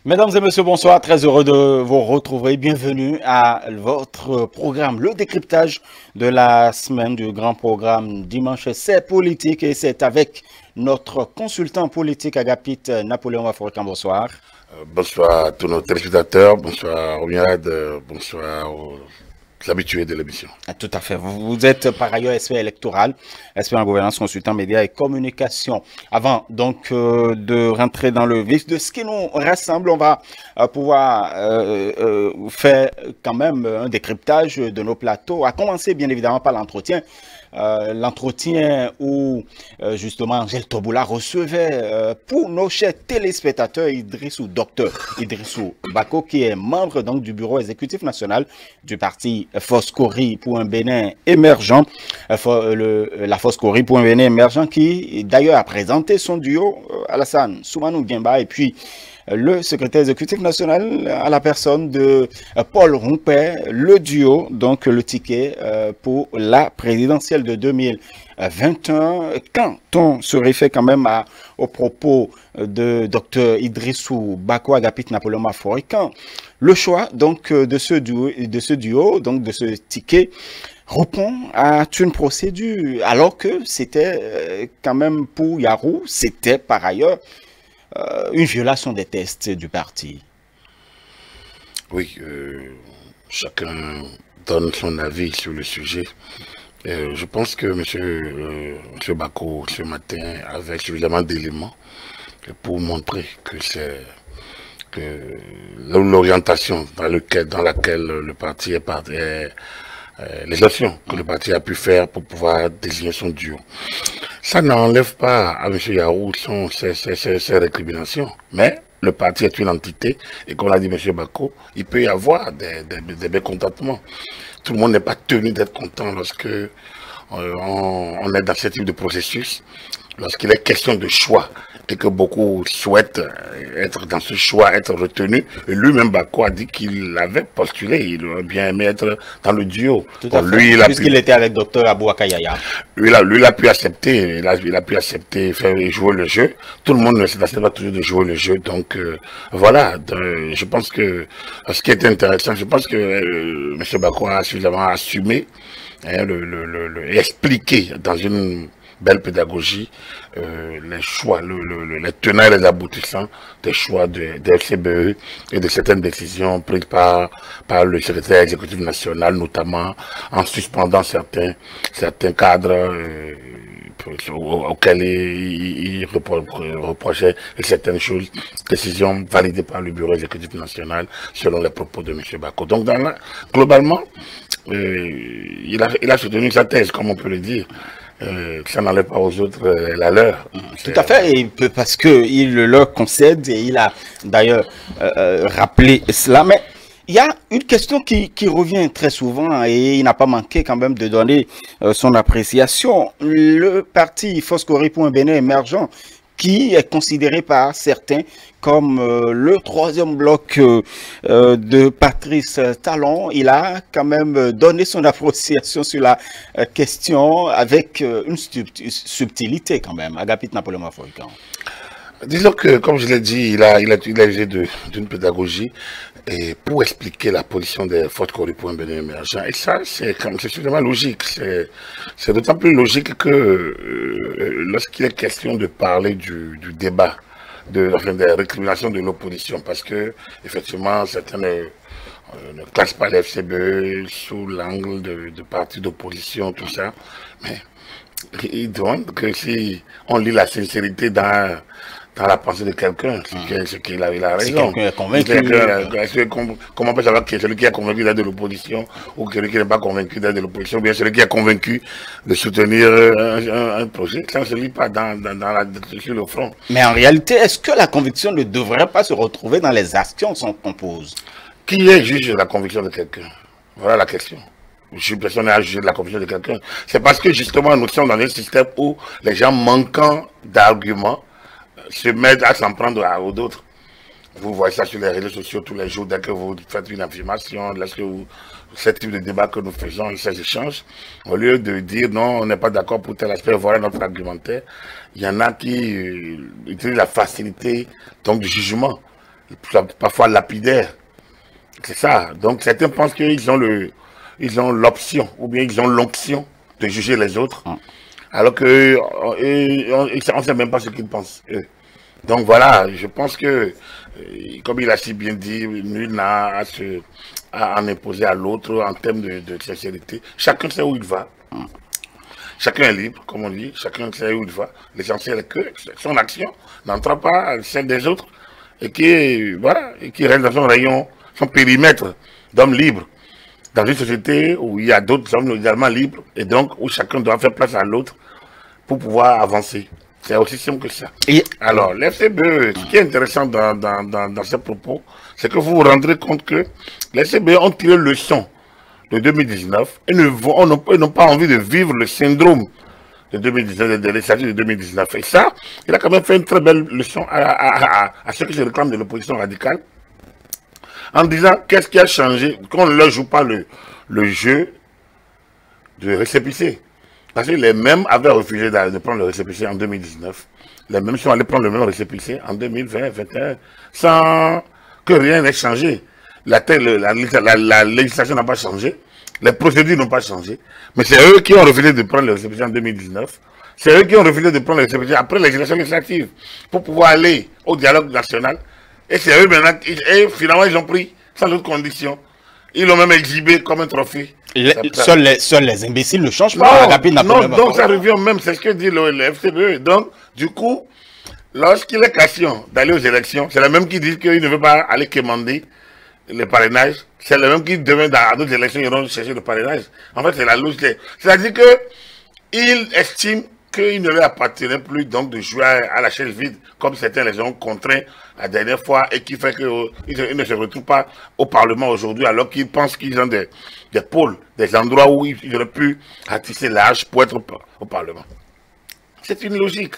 Mesdames et messieurs, bonsoir. Très heureux de vous retrouver. Bienvenue à votre programme, le décryptage de la semaine du grand programme dimanche. C'est politique et c'est avec notre consultant politique Agapit Napoléon Aforican. Bonsoir. Bonsoir à tous nos téléspectateurs, bonsoir au Miad, bonsoir aux habitués de l'émission. Tout à fait. Vous êtes par ailleurs expert électoral, expert en gouvernance, consultant médias et communication. Avant donc de rentrer dans le vif de ce qui nous rassemble, on va pouvoir faire quand même un décryptage de nos plateaux, à commencer bien évidemment par l'entretien. L'entretien où justement Angèle Toboula recevait pour nos chers téléspectateurs docteur Idrissou Bako, qui est membre donc du bureau exécutif national du parti Foscori pour un Bénin émergent, la Foscori pour un Bénin émergent, qui d'ailleurs a présenté son duo Alassane Soumanou Guimba et puis le secrétaire exécutif national à la personne de Paul Rompé, le duo, donc le ticket pour la présidentielle de 2021. Quand on se réfère quand même aux propos de Dr Idrissou Bako Agapit Napoléon Aforican, le choix donc de ce duo, donc de ce ticket, répond à une procédure, alors que c'était quand même pour Yarou, c'était par ailleurs une violation des tests du parti. Oui, chacun donne son avis sur le sujet. Je pense que monsieur Bako, ce matin, avait suffisamment d'éléments pour montrer que c'est l'orientation dans laquelle le parti les actions que le parti a pu faire pour pouvoir désigner son duo. Ça n'enlève pas à M. Yarou ses récriminations, mais le parti est une entité, et comme l'a dit M. Bako, il peut y avoir des mécontentements. Tout le monde n'est pas tenu d'être content lorsque on est dans ce type de processus, lorsqu'il est question de choix, et que beaucoup souhaitent être dans ce choix, être retenu. Et lui-même, Bako a dit qu'il avait postulé, il aurait bien aimé être dans le duo. Tout à fait. Puisqu'il était avec Dr Abouaka Yaya. Lui, il a pu accepter, il a pu accepter, faire jouer le jeu. Tout le monde ne s'accepte pas toujours de jouer le jeu. Donc, voilà. Je pense que ce qui est intéressant, je pense que M. Bako a suffisamment assumé et expliqué dans une belle pédagogie, les choix, les tenants et les aboutissants des choix des FCBE et de certaines décisions prises par le secrétaire exécutif national, notamment en suspendant certains cadres auxquels il reprochait certaines choses, décisions validées par le bureau exécutif national selon les propos de M. Bako. Donc, globalement, il a soutenu sa thèse, comme on peut le dire. Ça n'enlève pas aux autres la leur. Tout à fait, et parce qu'il leur concède, et il a d'ailleurs rappelé cela. Mais il y a une question qui revient très souvent, et il n'a pas manqué quand même de donner son appréciation. Le parti Foscori pour un Bénin émergent, qui est considéré par certains comme le troisième bloc de Patrice Talon, il a quand même donné son appréciation sur la question avec une subtilité quand même. Agapit Napoléon Aforican. Disons que, comme je l'ai dit, il a usé d'une pédagogie et pour expliquer la position des Foscori pour un Bénin émergent. Et ça, c'est suffisamment logique. C'est d'autant plus logique que lorsqu'il est question de parler du débat, des récriminations de l'opposition, parce que, effectivement, certains ne classent pas les FCBE sous l'angle de partis d'opposition, tout ça. Mais il demande que si on lit la sincérité dans la pensée de quelqu'un, c'est qu'il a raison. Si quelqu'un est convaincu. Comment on peut savoir que celui qui est convaincu d'être de l'opposition ou celui qui n'est pas convaincu d'être de l'opposition, ou bien celui qui est convaincu de soutenir un projet, ça ne se lit pas sur le front. Mais en réalité, est-ce que la conviction ne devrait pas se retrouver dans les actions qu'on pose? Qui est juge de la conviction de quelqu'un? Voilà la question. Je suis personne à juger de la conviction de quelqu'un. C'est parce que justement nous sommes dans un système où les gens manquant d'arguments se mettent à s'en prendre à d'autres. Vous voyez ça sur les réseaux sociaux tous les jours, dès que vous faites une affirmation, ce type de débat que nous faisons, ces échanges, au lieu de dire non, on n'est pas d'accord pour tel aspect, voilà notre argumentaire, il y en a qui utilisent la facilité donc, du jugement. parfois lapidaires. C'est ça. Donc certains pensent qu'ils ont l'option, ou bien ils ont l'onction de juger les autres, alors que on ne sait même pas ce qu'ils pensent, eux. Donc voilà, je pense que, comme il a si bien dit, nul n'a à en imposer à l'autre en termes de sincérité. Chacun sait où il va. Chacun est libre, comme on dit, chacun sait où il va. L'essentiel est que son action n'entre pas à celle des autres et qui reste dans son rayon, son périmètre d'homme libre. Dans une société où il y a d'autres hommes également libres et donc où chacun doit faire place à l'autre pour pouvoir avancer. C'est aussi simple que ça. Alors, l'FCBE, ce qui est intéressant dans ces propos, c'est que vous vous rendrez compte que les FCBE ont tiré le leçon de 2019 et n'ont pas envie de vivre le syndrome de 2019, de législative de 2019. Et ça, il a quand même fait une très belle leçon à ceux qui se réclament de l'opposition radicale, en disant qu'est-ce qui a changé, qu'on ne leur joue pas le jeu de récépissé. Parce que les mêmes avaient refusé de prendre le récépissé en 2019. Les mêmes sont allés prendre le même récépissé en 2020-2021, sans que rien n'ait changé. La législation n'a pas changé, les procédures n'ont pas changé, mais c'est eux qui ont refusé de prendre le récépissé en 2019. C'est eux qui ont refusé de prendre le récépissé après la législation législative pour pouvoir aller au dialogue national. Et c'est eux maintenant, et finalement ils ont pris sans autre condition. Ils l'ont même exhibé comme un trophée. Seuls les imbéciles ne changent pas. Non, donc ça revient même, c'est ce que dit le FCBE. Donc, du coup, lorsqu'il est question d'aller aux élections, c'est le même qui dit qu'il ne veut pas aller quémander le parrainage. C'est le même qui demain dans d'autres élections, ils iront chercher le parrainage. En fait, c'est la logique. C'est-à-dire qu'il estime qu'il ne leur appartenait plus donc de jouer à la chaise vide, comme certains les ont contraints la dernière fois, et qui fait qu'ils ne se retrouvent pas au Parlement aujourd'hui, alors qu'ils pensent qu'ils ont des pôles, des endroits où ils auraient pu ratisser l'âge pour être au Parlement. C'est une logique.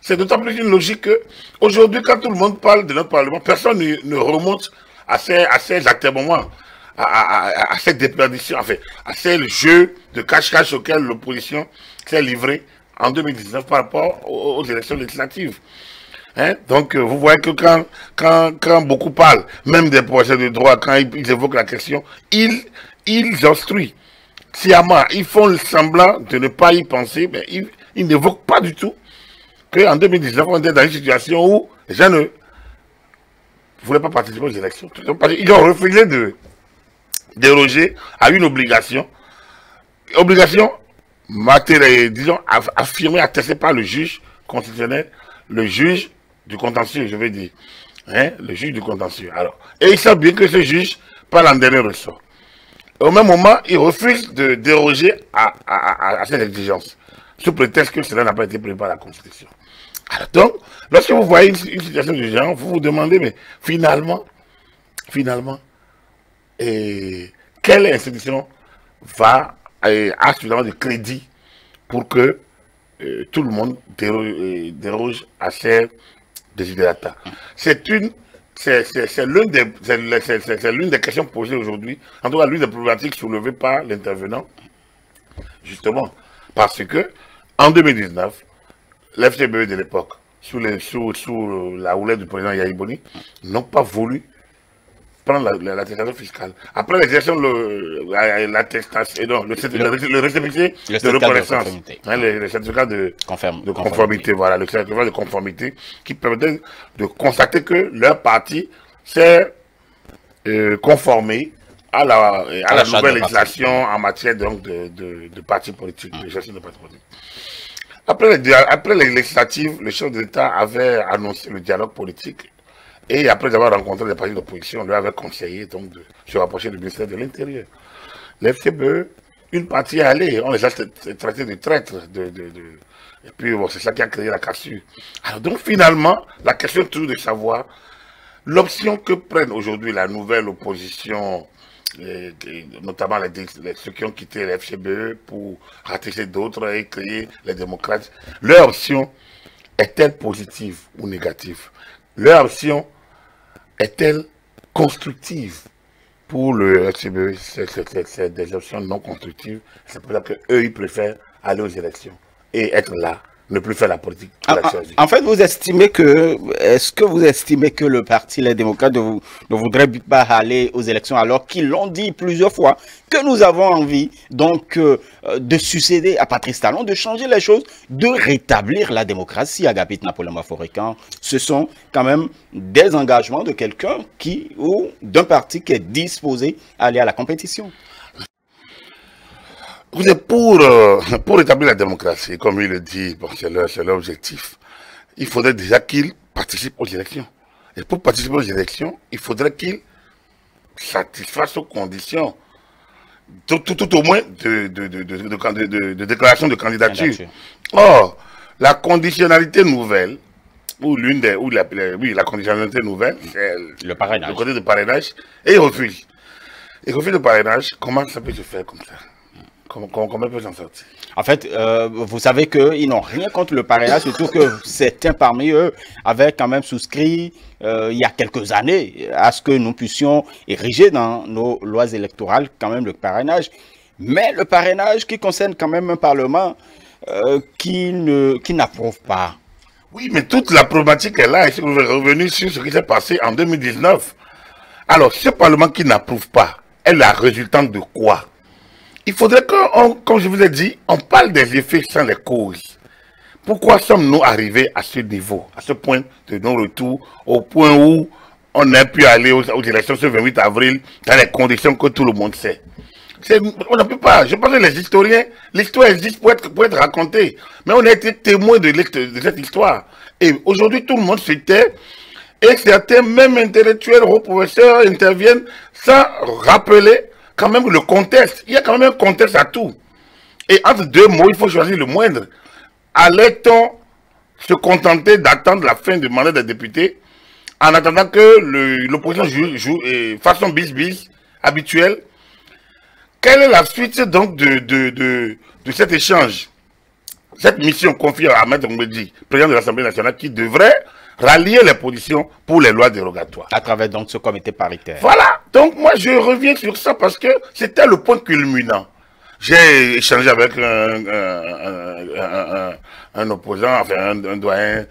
C'est d'autant plus une logique qu'aujourd'hui, quand tout le monde parle de notre Parlement, personne ne remonte à ces atermoiements, à cette déperdition, enfin, à ces jeux de cache-cache auxquels l'opposition s'est livrée en 2019 par rapport aux élections législatives. Hein? Donc, vous voyez que quand beaucoup parlent, même des projets de droit, quand ils évoquent la question, ils obstruent sciemment. Ils font semblant de ne pas y penser, mais ils n'évoquent pas du tout qu'en 2019, on était dans une situation où les gens ne voulaient pas participer aux élections. Ils ont refusé de déroger à une obligation matérielle, disons, affirmée, attestée par le juge constitutionnel, le juge du contentieux, je veux dire. Hein, le juge du contentieux. Alors, et ils savent bien que ce juge parle en dernier ressort. Au même moment, il refuse de déroger à cette exigence, sous prétexte que cela n'a pas été prévu par la Constitution. Alors, donc, lorsque vous voyez une situation du genre, vous vous demandez, mais finalement, quelle institution a suffisamment de crédit pour que tout le monde déroge à ces desiderata. C'est l'une des questions posées aujourd'hui, en tout cas l'une des problématiques soulevées par l'intervenant, justement, parce que en 2019, l'FCBE de l'époque, sous la houlette du président Yahya Boni, n'ont pas voulu prendre l'attestation fiscale. Après l'exercice, le récépissé de reconnaissance, le certificat de conformité, voilà, le certificat de conformité qui permettait de constater que leur parti s'est conformé à la nouvelle législation en matière donc, de partis politiques, de gestion de partis politiques. Après les législatives, le chef de l'État avait annoncé le dialogue politique. Et après avoir rencontré les partis d'opposition, on lui avait conseillé donc, de se rapprocher du ministère de l'Intérieur. L'FCBE, une partie est allée, on les a traités de traîtres. Et puis bon, c'est ça qui a créé la cassure. Alors donc finalement, la question est toujours de savoir l'option que prennent aujourd'hui la nouvelle opposition, notamment ceux qui ont quitté l'FCBE pour ratisser d'autres et créer les démocrates. Leur option est-elle positive ou négative? Leur option est-elle constructive? Pour le FCBE, c'est des options non constructives. C'est pour ça qu'eux, ils préfèrent aller aux élections et être là ne plus faire la politique. En fait, est-ce que vous estimez que le Parti Les Démocrates ne voudrait pas aller aux élections alors qu'ils l'ont dit plusieurs fois que nous avons envie donc de succéder à Patrice Talon, de changer les choses, de rétablir la démocratie, Agapit Napoléon Maforécan. Ce sont quand même des engagements de quelqu'un ou d'un parti qui est disposé à aller à la compétition. Vous êtes pour rétablir la démocratie, comme il le dit, bon, c'est leur objectif. Il faudrait déjà qu'ils participent aux élections. Et pour participer aux élections, il faudrait qu'ils satisfassent aux conditions, tout au moins de déclaration de candidature. Or, la conditionnalité nouvelle, la conditionnalité nouvelle, c'est le parrainage. Le côté de parrainage, et il refuse. Il refuse le parrainage, comment ça peut se faire comme ça? Comment peut s'en sortir? En fait, vous savez qu'ils n'ont rien contre le parrainage, surtout que certains parmi eux avaient quand même souscrit il y a quelques années à ce que nous puissions ériger dans nos lois électorales quand même le parrainage. Mais le parrainage qui concerne quand même un Parlement qui n'approuve pas. Oui, mais toute la problématique est là. Et si vous revenez sur ce qui s'est passé en 2019. Alors, ce Parlement qui n'approuve pas est la résultante de quoi? Il faudrait que, comme je vous ai dit, on parle des effets sans les causes. Pourquoi sommes-nous arrivés à ce niveau, à ce point de non-retour, au point où on a pu aller aux élections ce 28 avril dans les conditions que tout le monde sait? On ne peut pas. Je pense que les historiens, l'histoire existe pour être racontée. Mais on a été témoin de cette histoire. Et aujourd'hui, tout le monde se tait. Et certains, même intellectuels, hauts professeurs, interviennent sans rappeler quand même le contexte. Il y a quand même un contexte à tout. Et entre deux mots, il faut choisir le moindre. Allait-on se contenter d'attendre la fin du mandat des députés en attendant que l'opposition joue façon bis-bis habituelle? Quelle est la suite donc de cet échange? Cette mission confiée à Ahmed Mbedi, président de l'Assemblée nationale, qui devrait rallier les positions pour les lois dérogatoires. À travers donc ce comité paritaire. Voilà. Donc moi je reviens sur ça parce que c'était le point culminant. J'ai échangé avec un opposant, enfin un doyen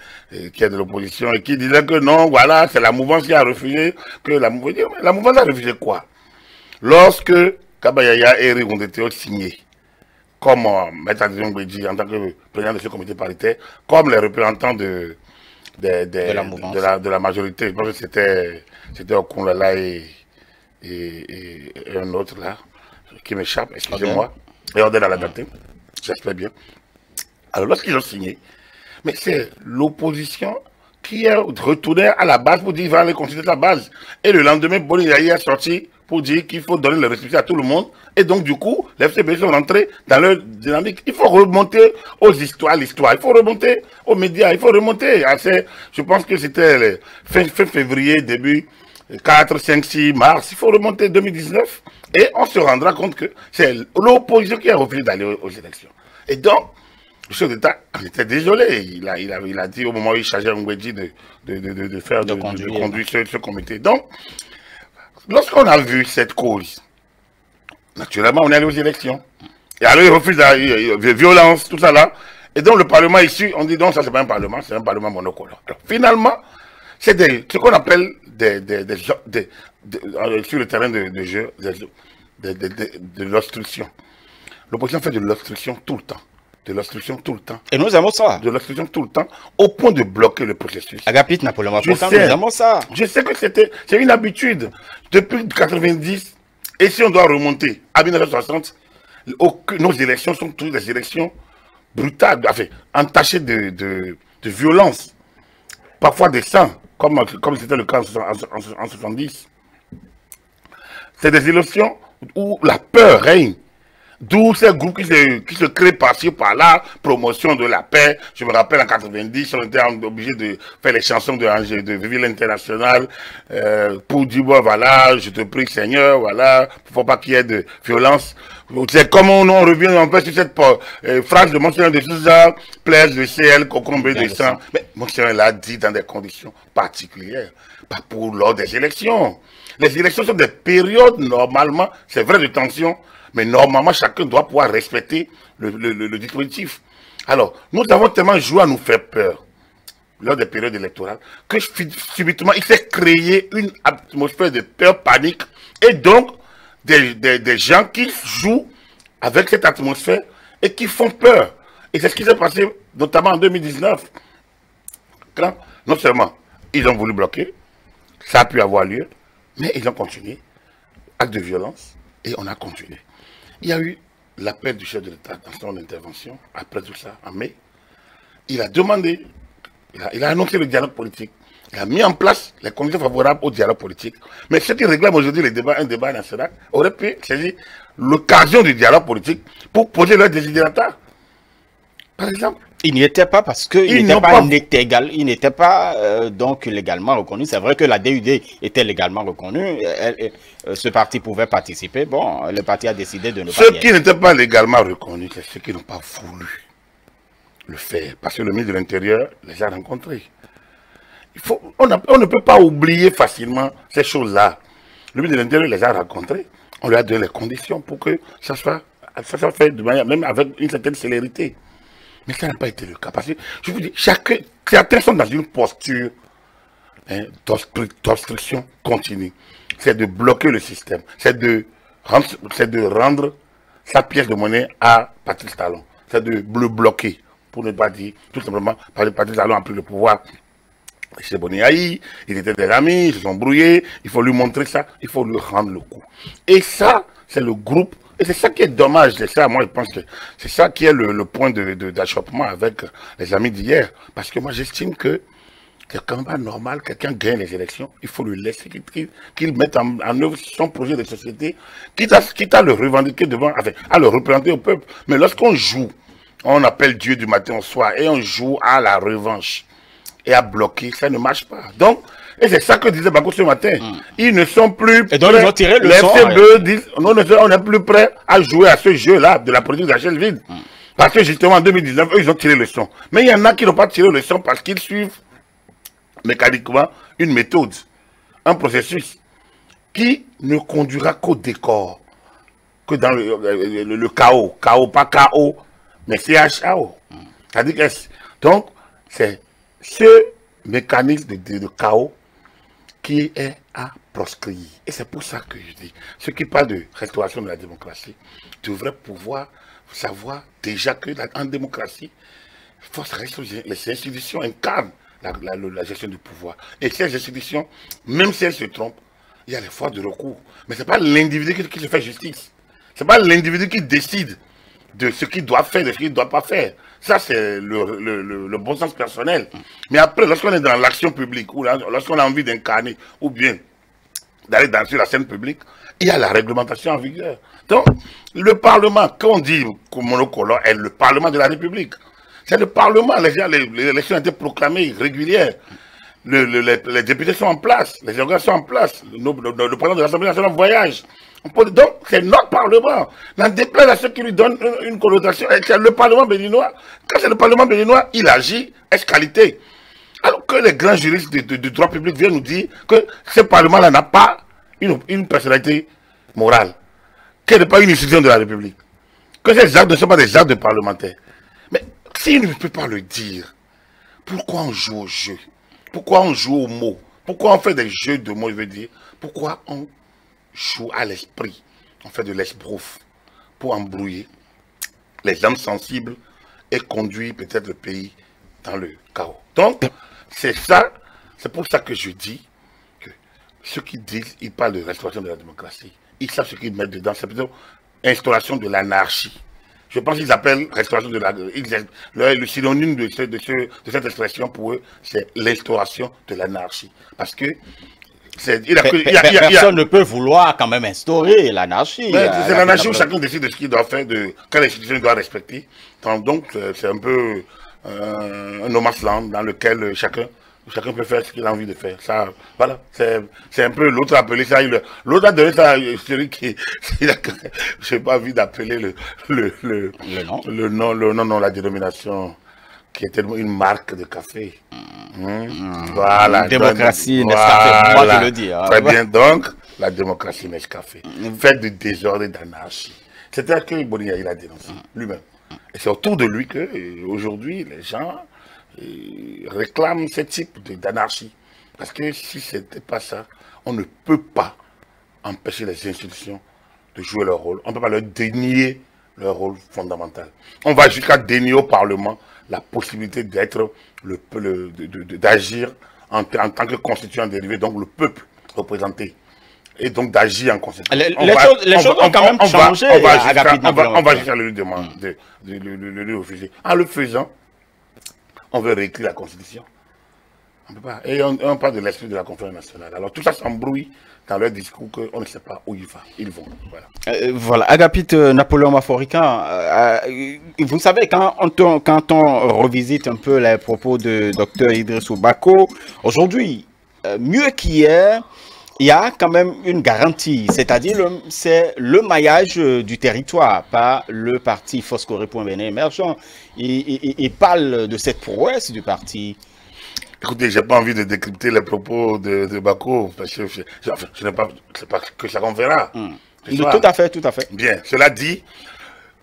qui est de l'opposition et qui disait que non, voilà, c'est la mouvance qui a refusé, que la mouvance a refusé quoi? Lorsque Kabayaya et Eri ont été signés, comme Maître Adrien Mbedi en tant que président de ce comité paritaire, comme les représentants de la majorité. Je pense que c'était Okunlala et un autre là, qui m'échappe, excusez-moi, et Odel Aladaté, j'espère bien. Alors lorsqu'ils ont signé, mais c'est l'opposition qui est retournée à la base pour dire qu'il va aller considérer la base. Et le lendemain, Boni Yahi est sorti pour dire qu'il faut donner le respect à tout le monde. Et donc, du coup, les FCB sont rentrés dans leur dynamique. Il faut remonter aux histoires, l'histoire. Il faut remonter aux médias. Il faut remonter à je pense que c'était fin février, début 4, 5, 6 mars. Il faut remonter 2019. Et on se rendra compte que c'est l'opposition qui a refusé d'aller aux élections. Et donc, le chef d'État était désolé. Il a dit au moment où il chargeait Mbedi de conduire ce comité. Donc, lorsqu'on a vu cette cause, naturellement, on est allé aux élections. Et alors, il refuse la violence, tout ça là. Et donc, le Parlement ici, on dit non, ça, c'est pas un Parlement, c'est un Parlement monocolore. Alors, finalement, c'est ce qu'on appelle sur le terrain de jeu, de l'obstruction. L'opposition fait de l'obstruction tout le temps. De l'obstruction tout le temps. Et nous aimons ça. De l'obstruction tout le temps, au point de bloquer le processus. Agapit Napoléon, nous aimons ça. Je sais que c'est une habitude. Depuis 1990, et si on doit remonter à 1960, nos élections sont toutes des élections brutales, enfin, entachées de violence, parfois de sang, comme c'était le cas en 70. C'est des élections où la peur règne. D'où ces groupes qui se créent par-ci, par-là, promotion de la paix. Je me rappelle en 90, on était obligé de faire les chansons de Vive l'International pour dire, bon, voilà, je te prie Seigneur, voilà, il ne faut pas qu'il y ait de violence. C'est comme on revient un peu sur cette phrase de Monseigneur de Souza, plaise de ciel, cocombe de sang. Mais Monseigneur l'a dit dans des conditions particulières, pas pour lors des élections. Les élections sont des périodes, normalement, c'est vrai, de tension, mais normalement, chacun doit pouvoir respecter le dispositif. Alors, nous avons tellement joué à nous faire peur lors des périodes électorales que subitement, il s'est créé une atmosphère de peur, panique, et donc des gens qui jouent avec cette atmosphère et qui font peur. Et c'est ce qui s'est passé notamment en 2019, quand non seulement ils ont voulu bloquer, ça a pu avoir lieu, mais ils ont continué, acte de violence, et on a continué. Il y a eu l'appel du chef de l'État dans son intervention, après tout ça, en mai. Il a demandé, il a annoncé le dialogue politique, il a mis en place les conditions favorables au dialogue politique. Mais ceux qui réclament aujourd'hui un débat national auraient pu saisir l'occasion du dialogue politique pour poser leur désidérata. Par exemple. Il n'y était pas parce qu'il n'était pas donc légalement reconnu. C'est vrai que la DUD était légalement reconnue. Ce parti pouvait participer. Bon, le parti a décidé de ne pas y être. Ceux qui n'étaient pas légalement reconnus, c'est ceux qui n'ont pas voulu le faire. Parce que le ministre de l'Intérieur les a rencontrés. On ne peut pas oublier facilement ces choses-là. Le ministre de l'Intérieur les a rencontrés. On lui a donné les conditions pour que ça soit fait de manière, même avec une certaine célérité. Mais ça n'a pas été le cas. Parce que, je vous dis, certains sont dans une posture d'obstruction continue. C'est de bloquer le système. C'est de rendre sa pièce de monnaie à Patrice Talon. C'est de le bloquer. Pour ne pas dire, tout simplement, parce que Patrice Talon a pris le pouvoir chez Boniaï, ils étaient des amis, ils se sont brouillés, il faut lui montrer ça, il faut lui rendre le coup. Et ça, c'est le groupe. Et c'est ça qui est dommage, c'est ça, moi je pense que c'est ça qui est le point d'achoppement avec les amis d'hier. Parce que moi j'estime que c'est quand même pas normal, quelqu'un gagne les élections, il faut lui laisser qu'il mette en œuvre son projet de société, quitte à le revendiquer devant, enfin, à le représenter au peuple. Mais lorsqu'on joue, on appelle Dieu du matin au soir et on joue à la revanche et à bloquer, ça ne marche pas. Donc, et c'est ça que disait Bako ce matin. Ils ne sont plus prêts. Et donc, ils ont tiré le son. Les FCBE disent, non, on n'est plus prêt à jouer à ce jeu-là de la politique de la chaise vide. Parce que justement, en 2019, eux, ils ont tiré le son. Mais il y en a qui n'ont pas tiré le son parce qu'ils suivent mécaniquement une méthode, un processus qui ne conduira qu'au décor, que dans le chaos. Chaos, pas chaos, mais CHAO. Donc, c'est ce mécanisme de chaos qui est à proscrire. Et c'est pour ça que je dis, ceux qui parlent de restauration de la démocratie devraient pouvoir savoir déjà que en démocratie, les institutions incarnent la gestion du pouvoir. Et ces institutions, même si elles se trompent, il y a les fois de recours. Mais ce n'est pas l'individu qui se fait justice. Ce n'est pas l'individu qui décide de ce qu'il doit faire, de ce qu'il ne doit pas faire. Ça, c'est le bon sens personnel. Mais après, lorsqu'on est dans l'action publique, ou lorsqu'on a envie d'incarner, ou bien d'aller sur la scène publique, il y a la réglementation en vigueur. Donc, le Parlement, quand on dit monocolore, est le Parlement de la République. C'est le Parlement. Les élections ont été proclamées régulières. Les députés sont en place, les organes sont en place. Le président de l'Assemblée nationale voyage. Donc, c'est notre Parlement. N'en déplaise à ceux qui lui donnent une connotation. C'est le Parlement béninois. Quand c'est le Parlement béninois, il agit ex-qualité. Alors que les grands juristes du droit public viennent nous dire que ce Parlement-là n'a pas une personnalité morale, qu'elle n'est pas une institution de la République, que ces actes ne sont pas des actes de parlementaires. Mais s'il ne peut pas le dire, pourquoi on joue au jeu? Pourquoi on joue aux mots? Pourquoi on fait des jeux de mots, je veux dire? Pourquoi on joue à l'esprit? On fait de l'esbrouf pour embrouiller les âmes sensibles et conduire peut-être le pays dans le chaos. Donc, c'est ça, c'est pour ça que je dis que ceux qui disent, ils parlent de restauration de la démocratie, ils savent ce qu'ils mettent dedans, c'est plutôt instauration de l'anarchie. Je pense qu'ils appellent restauration de la... Le synonyme de cette expression pour eux, c'est l'instauration de l'anarchie. Parce que... personne ne peut vouloir quand même instaurer l'anarchie. C'est l'anarchie où chacun décide de ce qu'il doit faire, de quelle institution il doit respecter. Donc, c'est un peu un no man's land dans lequel chacun peut faire ce qu'il a envie de faire. Ça, voilà, c'est un peu, l'autre a appelé ça, l'autre a donné ça, celui qui, j'ai pas envie d'appeler le nom, la dénomination, qui était une marque de café. Voilà. Démocratie Nescafé, moi je le dis. Hein. Très bien, donc, la démocratie Nescafé. Faite de désordre et d'anarchie. C'était ce que Bonia il a dénoncé, lui-même. Et c'est autour de lui que, aujourd'hui, les gens réclament ce type d'anarchie. Parce que si ce n'était pas ça, on ne peut pas empêcher les institutions de jouer leur rôle. On ne peut pas leur dénier leur rôle fondamental. On va jusqu'à dénier au Parlement la possibilité d'être d'agir en tant que constituant dérivé, donc le peuple représenté. Et donc d'agir en conséquence. Les choses ont quand même changé. On va jusqu'à le lui demander, le lui refuser. En le faisant, on veut réécrire la Constitution. On peut pas. Et on parle de l'esprit de la conférence nationale. Alors tout ça s'embrouille dans leur discours qu'on ne sait pas où ils vont. Voilà. Voilà. Agapite Napoléon Maforican, vous savez, quand on revisite un peu les propos de Dr Idrissou Bako, aujourd'hui, mieux qu'hier, il y a quand même une garantie, c'est-à-dire c'est le maillage du territoire, pas le parti Foscoré.bn émergent. Il parle de cette prouesse du parti. Écoutez, j'ai pas envie de décrypter les propos de Bako, parce que je n'ai pas, c'est pas que ça qu'on verra. Tout à fait, tout à fait. Bien, cela dit,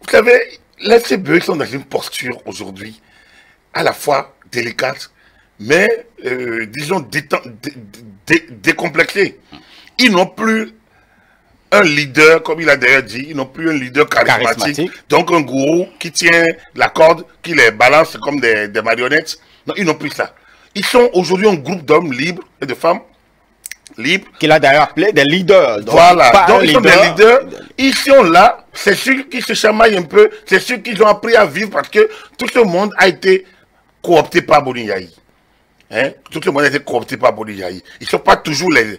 vous savez, les FCBE sont dans une posture aujourd'hui à la fois délicate, mais disons décomplexée. Ils n'ont plus un leader, comme il a d'ailleurs dit, ils n'ont plus un leader charismatique. Donc un gourou qui tient la corde, qui les balance comme des marionnettes. Non, ils n'ont plus ça. Ils sont aujourd'hui un groupe d'hommes libres et de femmes libres. Qu'il a d'ailleurs appelé des leaders. Donc, voilà, donc ils sont des leaders. Ils sont là, c'est ceux qui se chamaillent un peu, c'est ceux qui ont appris à vivre parce que tout ce monde a été coopté par Boni Yayi. Hein? Tout le monde a été coopté par Boni Yayi. Ils ne sont pas toujours les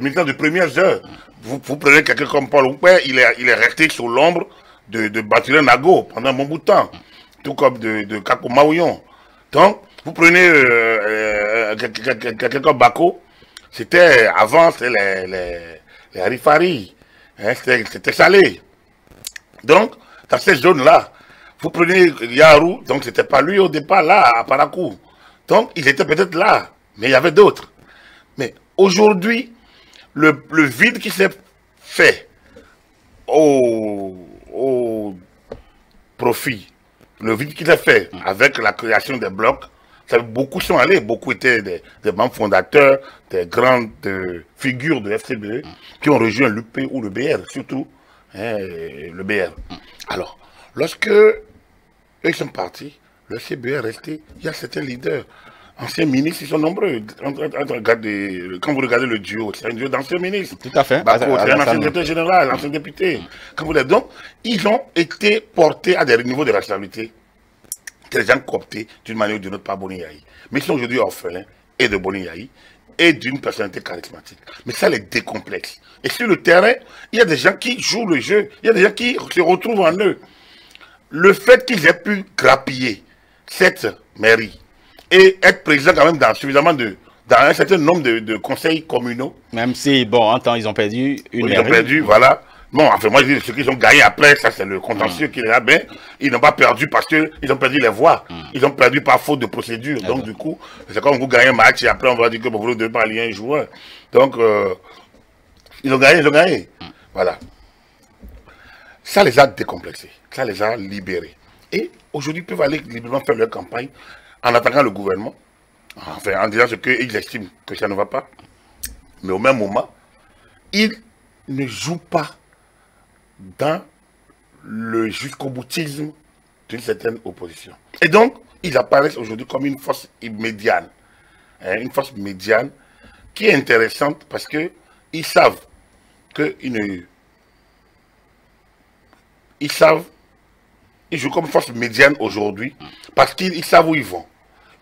militants de premières heures. Vous prenez quelqu'un comme Paul Oukpé, il est resté sous l'ombre de Baturé Nago pendant un bon bout de temps. Tout comme de Kako Maouillon. Donc, vous prenez quelqu'un comme Bako, c'était avant, c'était les Harifari, hein, c'était salé. Donc, dans ces zones-là, vous prenez Yarou, donc c'était pas lui au départ là, à Parakou. Donc, ils étaient peut-être là, mais il y avait d'autres. Mais aujourd'hui, le vide qui s'est fait au profit, le vide qui s'est fait avec la création des blocs, beaucoup sont allés, beaucoup étaient des membres fondateurs, des grandes figures de FCBE qui ont rejoint l'UP ou le BR, surtout hein, le BR. Alors, lorsque eux sont partis, le FCBE est resté, il y a certains leaders, anciens ministres, ils sont nombreux. Quand vous regardez le duo, c'est un duo d'anciens ministres. Tout à fait. Bako, c'est un ancien secrétaire général, un ancien député. Donc, ils ont été portés à des niveaux de responsabilité que les gens cooptés d'une manière ou d'une autre par Boni Yayi. Mais ils sont aujourd'hui orphelins et de Boni Yayi et d'une personnalité charismatique. Mais ça les décomplexe. Et sur le terrain, il y a des gens qui jouent le jeu, il y a des gens qui se retrouvent en eux. Le fait qu'ils aient pu grappiller cette mairie et être présents quand même dans un certain nombre de conseils communaux. Même si, bon, en temps, ils ont perdu une mairie. Ils ont perdu, voilà. Bon, enfin, moi, je dis, ceux qui ont gagné après, ça, c'est le contentieux qui est là, mais ils n'ont pas perdu parce qu'ils ont perdu les voix. Ils ont perdu par faute de procédure. Donc, du coup, c'est comme vous gagnez un match et après, on va dire que vous ne devez pas allier un joueur. Donc, ils ont gagné. Voilà. Ça les a décomplexés. Ça les a libérés. Et aujourd'hui, ils peuvent aller librement faire leur campagne en attaquant le gouvernement. Enfin, en disant ce qu'ils estiment que ça ne va pas. Mais au même moment, ils ne jouent pas dans le jusqu'au boutisme d'une certaine opposition. Et donc, ils apparaissent aujourd'hui comme une force médiane. Hein, une force médiane qui est intéressante parce qu'ils savent qu'ils jouent comme force médiane aujourd'hui parce qu'ils savent où ils vont.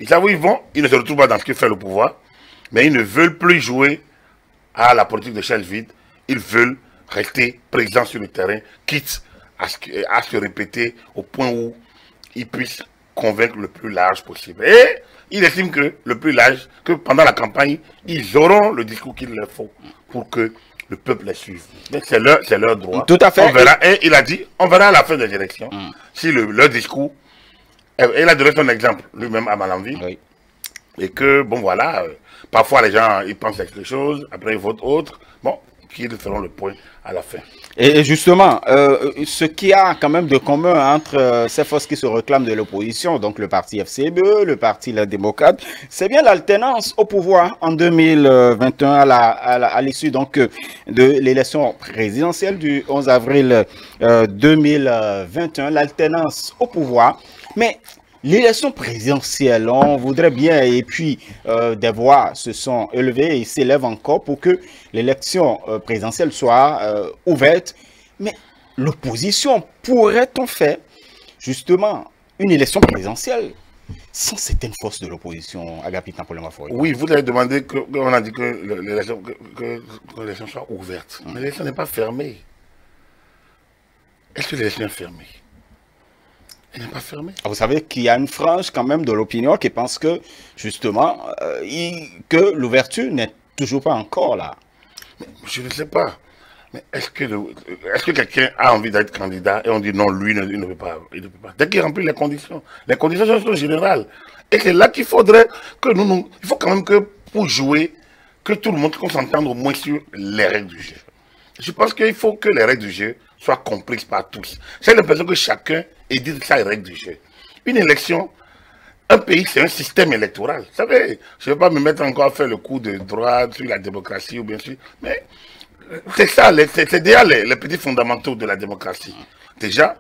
Ils savent où ils vont, ils ne se retrouvent pas dans ce que fait le pouvoir, mais ils ne veulent plus jouer à la politique de chaise vide. Ils veulent rester présents sur le terrain, quitte à se répéter au point où ils puissent convaincre le plus large possible. Et ils estiment que le plus large, que pendant la campagne, ils auront le discours qu'il leur faut pour que le peuple les suive. C'est leur droit. Tout à fait. On verra, et il a dit, on verra à la fin des élections, si leur discours, et il a donné son exemple, lui-même à Malanville, oui. Et que, bon voilà, parfois les gens, ils pensent à quelque chose, après ils votent autre. Bon, qui feront le point à la fin. Et justement, ce qui a quand même de commun entre ces forces qui se réclament de l'opposition, donc le parti FCBE, le parti Les Démocrates, c'est bien l'alternance au pouvoir en 2021 à l'issue donc de l'élection présidentielle du 11 avril 2021, l'alternance au pouvoir. Mais l'élection présidentielle, on voudrait bien, et puis des voix se sont élevées et s'élèvent encore pour que l'élection présidentielle soit ouverte. Mais l'opposition, pourrait-on faire justement une élection présidentielle sans certaines forces de l'opposition, Agapit Nampolema-Faure? Oui, vous avez demandé on a dit que l'élection soit ouverte. Mais l'élection n'est pas fermée. Est-ce que l'élection est fermée? Elle n'est pas fermée. Vous savez qu'il y a une frange quand même de l'opinion qui pense que, justement, que l'ouverture n'est toujours pas encore là. Mais je ne sais pas. Mais est-ce que quelqu'un a envie d'être candidat et on dit non, lui, il ne peut pas. Il ne peut pas. Dès qu'il remplit les conditions sont générales. Et c'est là qu'il faudrait que il faut quand même que pour jouer, que tout le monde s'entende au moins sur les règles du jeu. Je pense qu'il faut que les règles du jeu soient comprises par tous. J'ai l'impression que chacun édite sa règle du jeu. Une élection, un pays, c'est un système électoral. Vous savez, je ne vais pas me mettre encore à faire le coup de droit sur la démocratie, ou bien sûr, mais c'est ça, c'est déjà les petits fondamentaux de la démocratie. Déjà,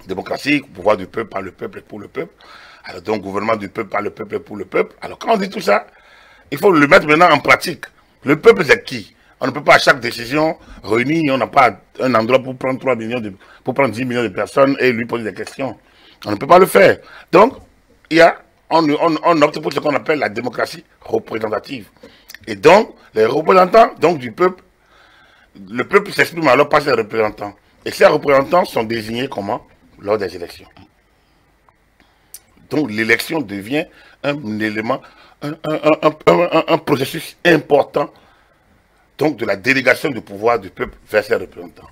démocratie, pouvoir du peuple, par le peuple et pour le peuple. Alors donc, gouvernement du peuple, par le peuple et pour le peuple. Alors quand on dit tout ça, il faut le mettre maintenant en pratique. Le peuple, c'est qui? On ne peut pas à chaque décision réunir, on n'a pas un endroit pour prendre 3 millions pour prendre 10 millions de personnes et lui poser des questions. On ne peut pas le faire. Donc, on opte pour ce qu'on appelle la démocratie représentative. Et donc, les représentants du peuple, le peuple s'exprime alors par ses représentants. Et ces représentants sont désignés comment? Lors des élections. Donc, l'élection devient un élément, un processus important donc de la délégation du pouvoir du peuple vers ses représentants.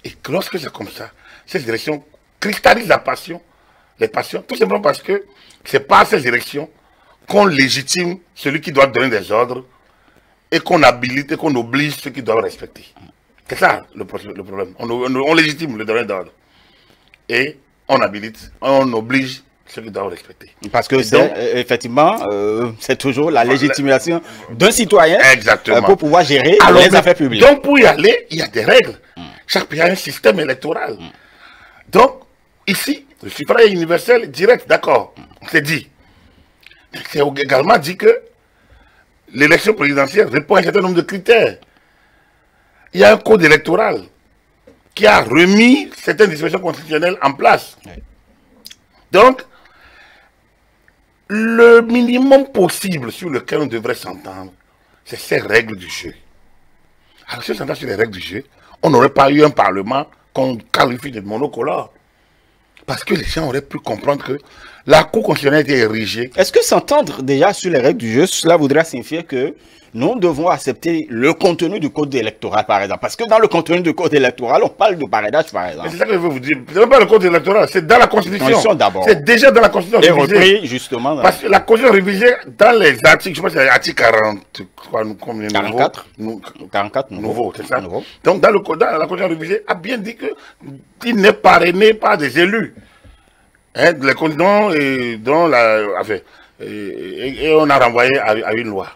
Et lorsque c'est comme ça, ces élections cristallisent les passions, tout simplement parce que c'est par ces élections qu'on légitime celui qui doit donner des ordres et qu'on habilite et qu'on oblige ceux qui doivent respecter. C'est ça le problème. On légitime le donneur d'ordre. Et on habilite, on oblige ceux qui doivent respecter. Parce que c'est effectivement, c'est toujours la légitimation d'un citoyen pour pouvoir gérer les affaires publiques. Donc pour y aller, il y a des règles. Chaque pays a un système électoral. Donc, ici, le suffrage universel direct, d'accord, c'est dit. C'est également dit que l'élection présidentielle répond à un certain nombre de critères. Il y a un code électoral qui a remis certaines dispositions constitutionnelles en place. Donc, le minimum possible sur lequel on devrait s'entendre, c'est ces règles du jeu. Alors, si on s'entend sur les règles du jeu, on n'aurait pas eu un parlement qu'on qualifie de monocolore. Parce que les gens auraient pu comprendre que la Cour constitutionnelle était érigée. Est-ce que s'entendre déjà sur les règles du jeu, cela voudrait signifier que nous devons accepter le contenu du code électoral, par exemple? Parce que dans le contenu du code électoral, on parle de parrainage, par exemple. C'est ça que je veux vous dire. Ce n'est pas le code électoral, c'est dans la Constitution. C'est déjà dans la Constitution. Et repris, justement. Parce que la Constitution révisée dans les articles, je pense que c'est l'article 40, combien 44 44 nouveau, c'est ça. Nouveau. Donc, dans la Constitution révisée, a bien dit qu'il n'est parrainé par des élus. Hein, les conditions et on a renvoyé à une loi.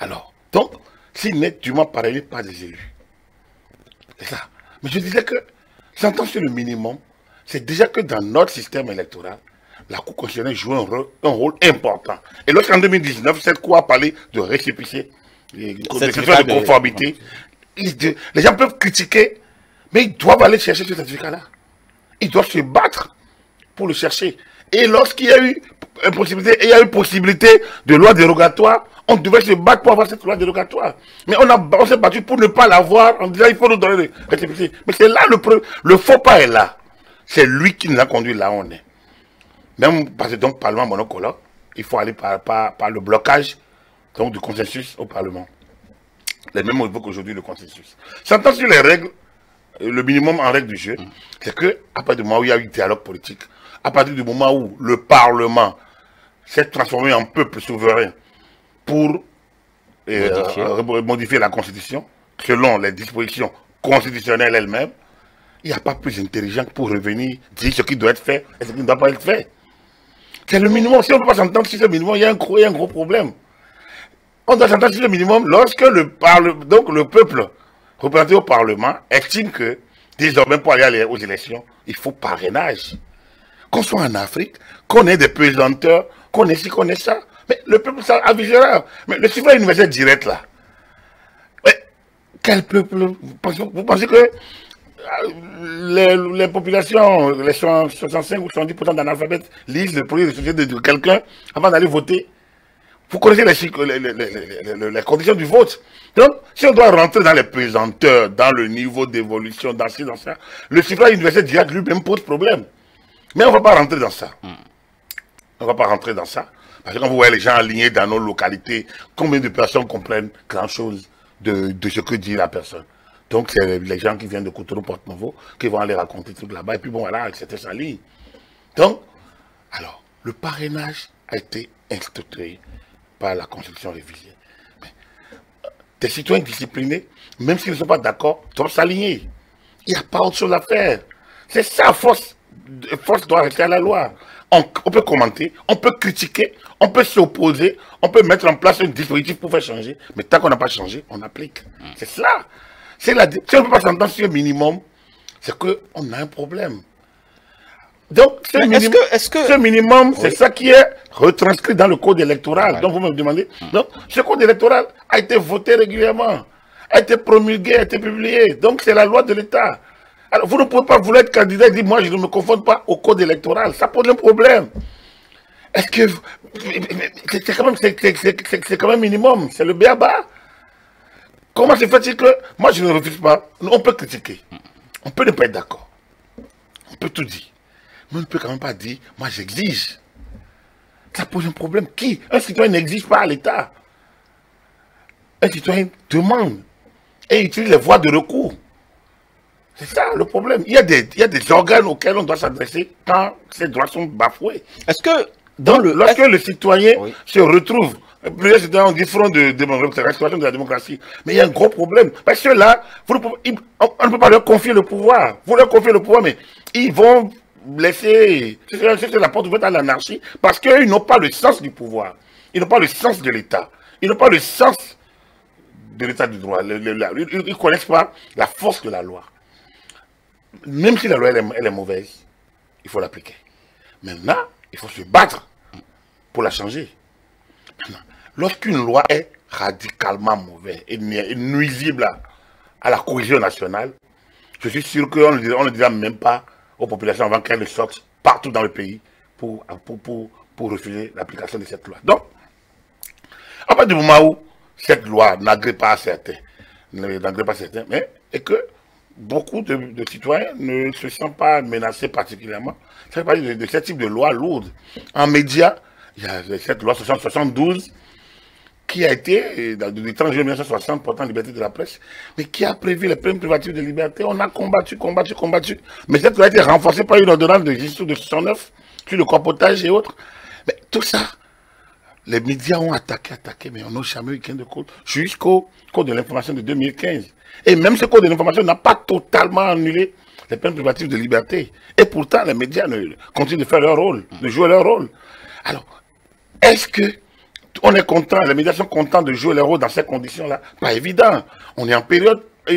Alors, donc, s'il n'est dûment parrainé par des élus. C'est ça. Mais je disais que, s'entendre sur le minimum, c'est déjà que dans notre système électoral, la Cour constitutionnelle joue un rôle important. Et lorsqu'en 2019, cette Cour a parlé de récépissé, de conformité, les gens peuvent critiquer, mais ils doivent aller chercher ce certificat-là. Ils doivent se battre pour le chercher. Et lorsqu'il y a eu possibilité de loi dérogatoire, on devait se battre pour avoir cette loi dérogatoire. Mais on s'est battu pour ne pas l'avoir en disant il faut nous donner des récépissés. Mais c'est là le faux pas est là. C'est lui qui nous a conduit là où on est. Même parce que donc Parlement monocolore, il faut aller par le blocage donc, du consensus au Parlement. Les mêmes mots qu'aujourd'hui le consensus. S'entend sur les règles, le minimum en règle du jeu, c'est que à partir du moment où il y a eu dialogue politique, à partir du moment où le Parlement s'est transformé en peuple souverain pour modifier la Constitution, selon les dispositions constitutionnelles elles-mêmes, il n'y a pas plus intelligent pour revenir dire ce qui doit être fait et ce qui ne doit pas être fait. C'est le minimum. Si on ne peut pas s'entendre sur ce minimum, il y a un gros problème. On doit s'entendre sur le minimum lorsque le peuple représenté au Parlement estime que désormais pour aller aux élections, il faut parrainage. Qu'on soit en Afrique, qu'on ait des pesanteurs, qu'on ait ci, qu'on ait ça. Mais le peuple ça avisera. Mais le suffrage universel direct là. Mais quel peuple? Vous pensez que les populations, les 65 ou 70% d'analphabètes lisent le projet de société de quelqu'un avant d'aller voter? Vous connaissez les conditions du vote. Donc, si on doit rentrer dans les pesanteurs, dans le niveau d'évolution, dans ça, le suffrage universel direct lui-même pose problème. Mais on ne va pas rentrer dans ça. On ne va pas rentrer dans ça. Parce que quand vous voyez les gens alignés dans nos localités, combien de personnes comprennent grand-chose de ce que dit la personne? Donc, c'est les gens qui viennent de Cotonou, Porte-Nouveau, qui vont aller raconter tout là-bas. Et puis bon, voilà, c'était sa ligne. Donc, alors, le parrainage a été institué par la Constitution révisée. Mais, des citoyens disciplinés, même s'ils ne sont pas d'accord, doivent s'aligner. Il n'y a pas autre chose à faire. C'est ça, force doit rester à la loi. On peut commenter, on peut critiquer, on peut s'opposer, on peut mettre en place un dispositif pour faire changer. Mais tant qu'on n'a pas changé, on applique. C'est cela. Si on ne peut pas s'entendre sur le minimum, c'est qu'on a un problème. Donc, ce minimum, c'est ça qui est retranscrit dans le code électoral. Ouais. Donc, vous me demandez. Donc, ce code électoral a été voté régulièrement, a été promulgué, a été publié. Donc, c'est la loi de l'État. Alors, vous ne pouvez pas vouloir être candidat et dire, moi, je ne me confonde pas au code électoral. Ça pose un problème. Est-ce que... C'est quand même minimum. C'est le b.a.-ba. Comment se fait-il que... Moi, je ne refuse pas. On peut critiquer. On peut ne pas être d'accord. On peut tout dire. Mais on ne peut quand même pas dire, moi, j'exige. Ça pose un problème. Qui? Un citoyen n'exige pas à l'État. Un citoyen demande et utilise les voies de recours. C'est ça le problème. Il y a des organes auxquels on doit s'adresser quand ces droits sont bafoués. Est-ce que lorsque le citoyen se retrouve, plusieurs citoyens ont dit front de restauration de la démocratie, mais il y a un gros problème. Parce que là, on ne peut pas leur confier le pouvoir. Vous leur confiez le pouvoir, mais ils vont laisser, c'est la porte ouverte à l'anarchie, parce qu'ils n'ont pas le sens du pouvoir. Ils n'ont pas le sens de l'État. Ils n'ont pas le sens de l'État du droit. Ils ne connaissent pas la force de la loi. Même si la loi elle est mauvaise, il faut l'appliquer. Maintenant, il faut se battre pour la changer. Lorsqu'une loi est radicalement mauvaise et nuisible à la cohésion nationale, je suis sûr qu'on ne dira même pas aux populations avant qu'elles sortent partout dans le pays pour refuser l'application de cette loi. Donc, à partir du moment où cette loi n'agrée pas certains, mais et que beaucoup de citoyens ne se sentent pas menacés particulièrement. Ça fait partie de ce type de loi lourde. En médias, il y a cette loi 72 qui a été, du 30 juillet 1960, portant liberté de la presse, mais qui a prévu les pleines privatives de liberté. On a combattu. Mais cette loi a été renforcée par une ordonnance de justice de 69 sur le compotage et autres. Mais tout ça, les médias ont attaqué, mais on n'a jamais eu gain de cause jusqu'au code de l'information de 2015. Et même ce code de l'information n'a pas totalement annulé les peines privatives de liberté. Et pourtant, les médias continuent de faire leur rôle, de jouer leur rôle. Alors, est-ce que on est content, les médias sont contents de jouer leur rôle dans ces conditions-là? Pas évident. On est en période, on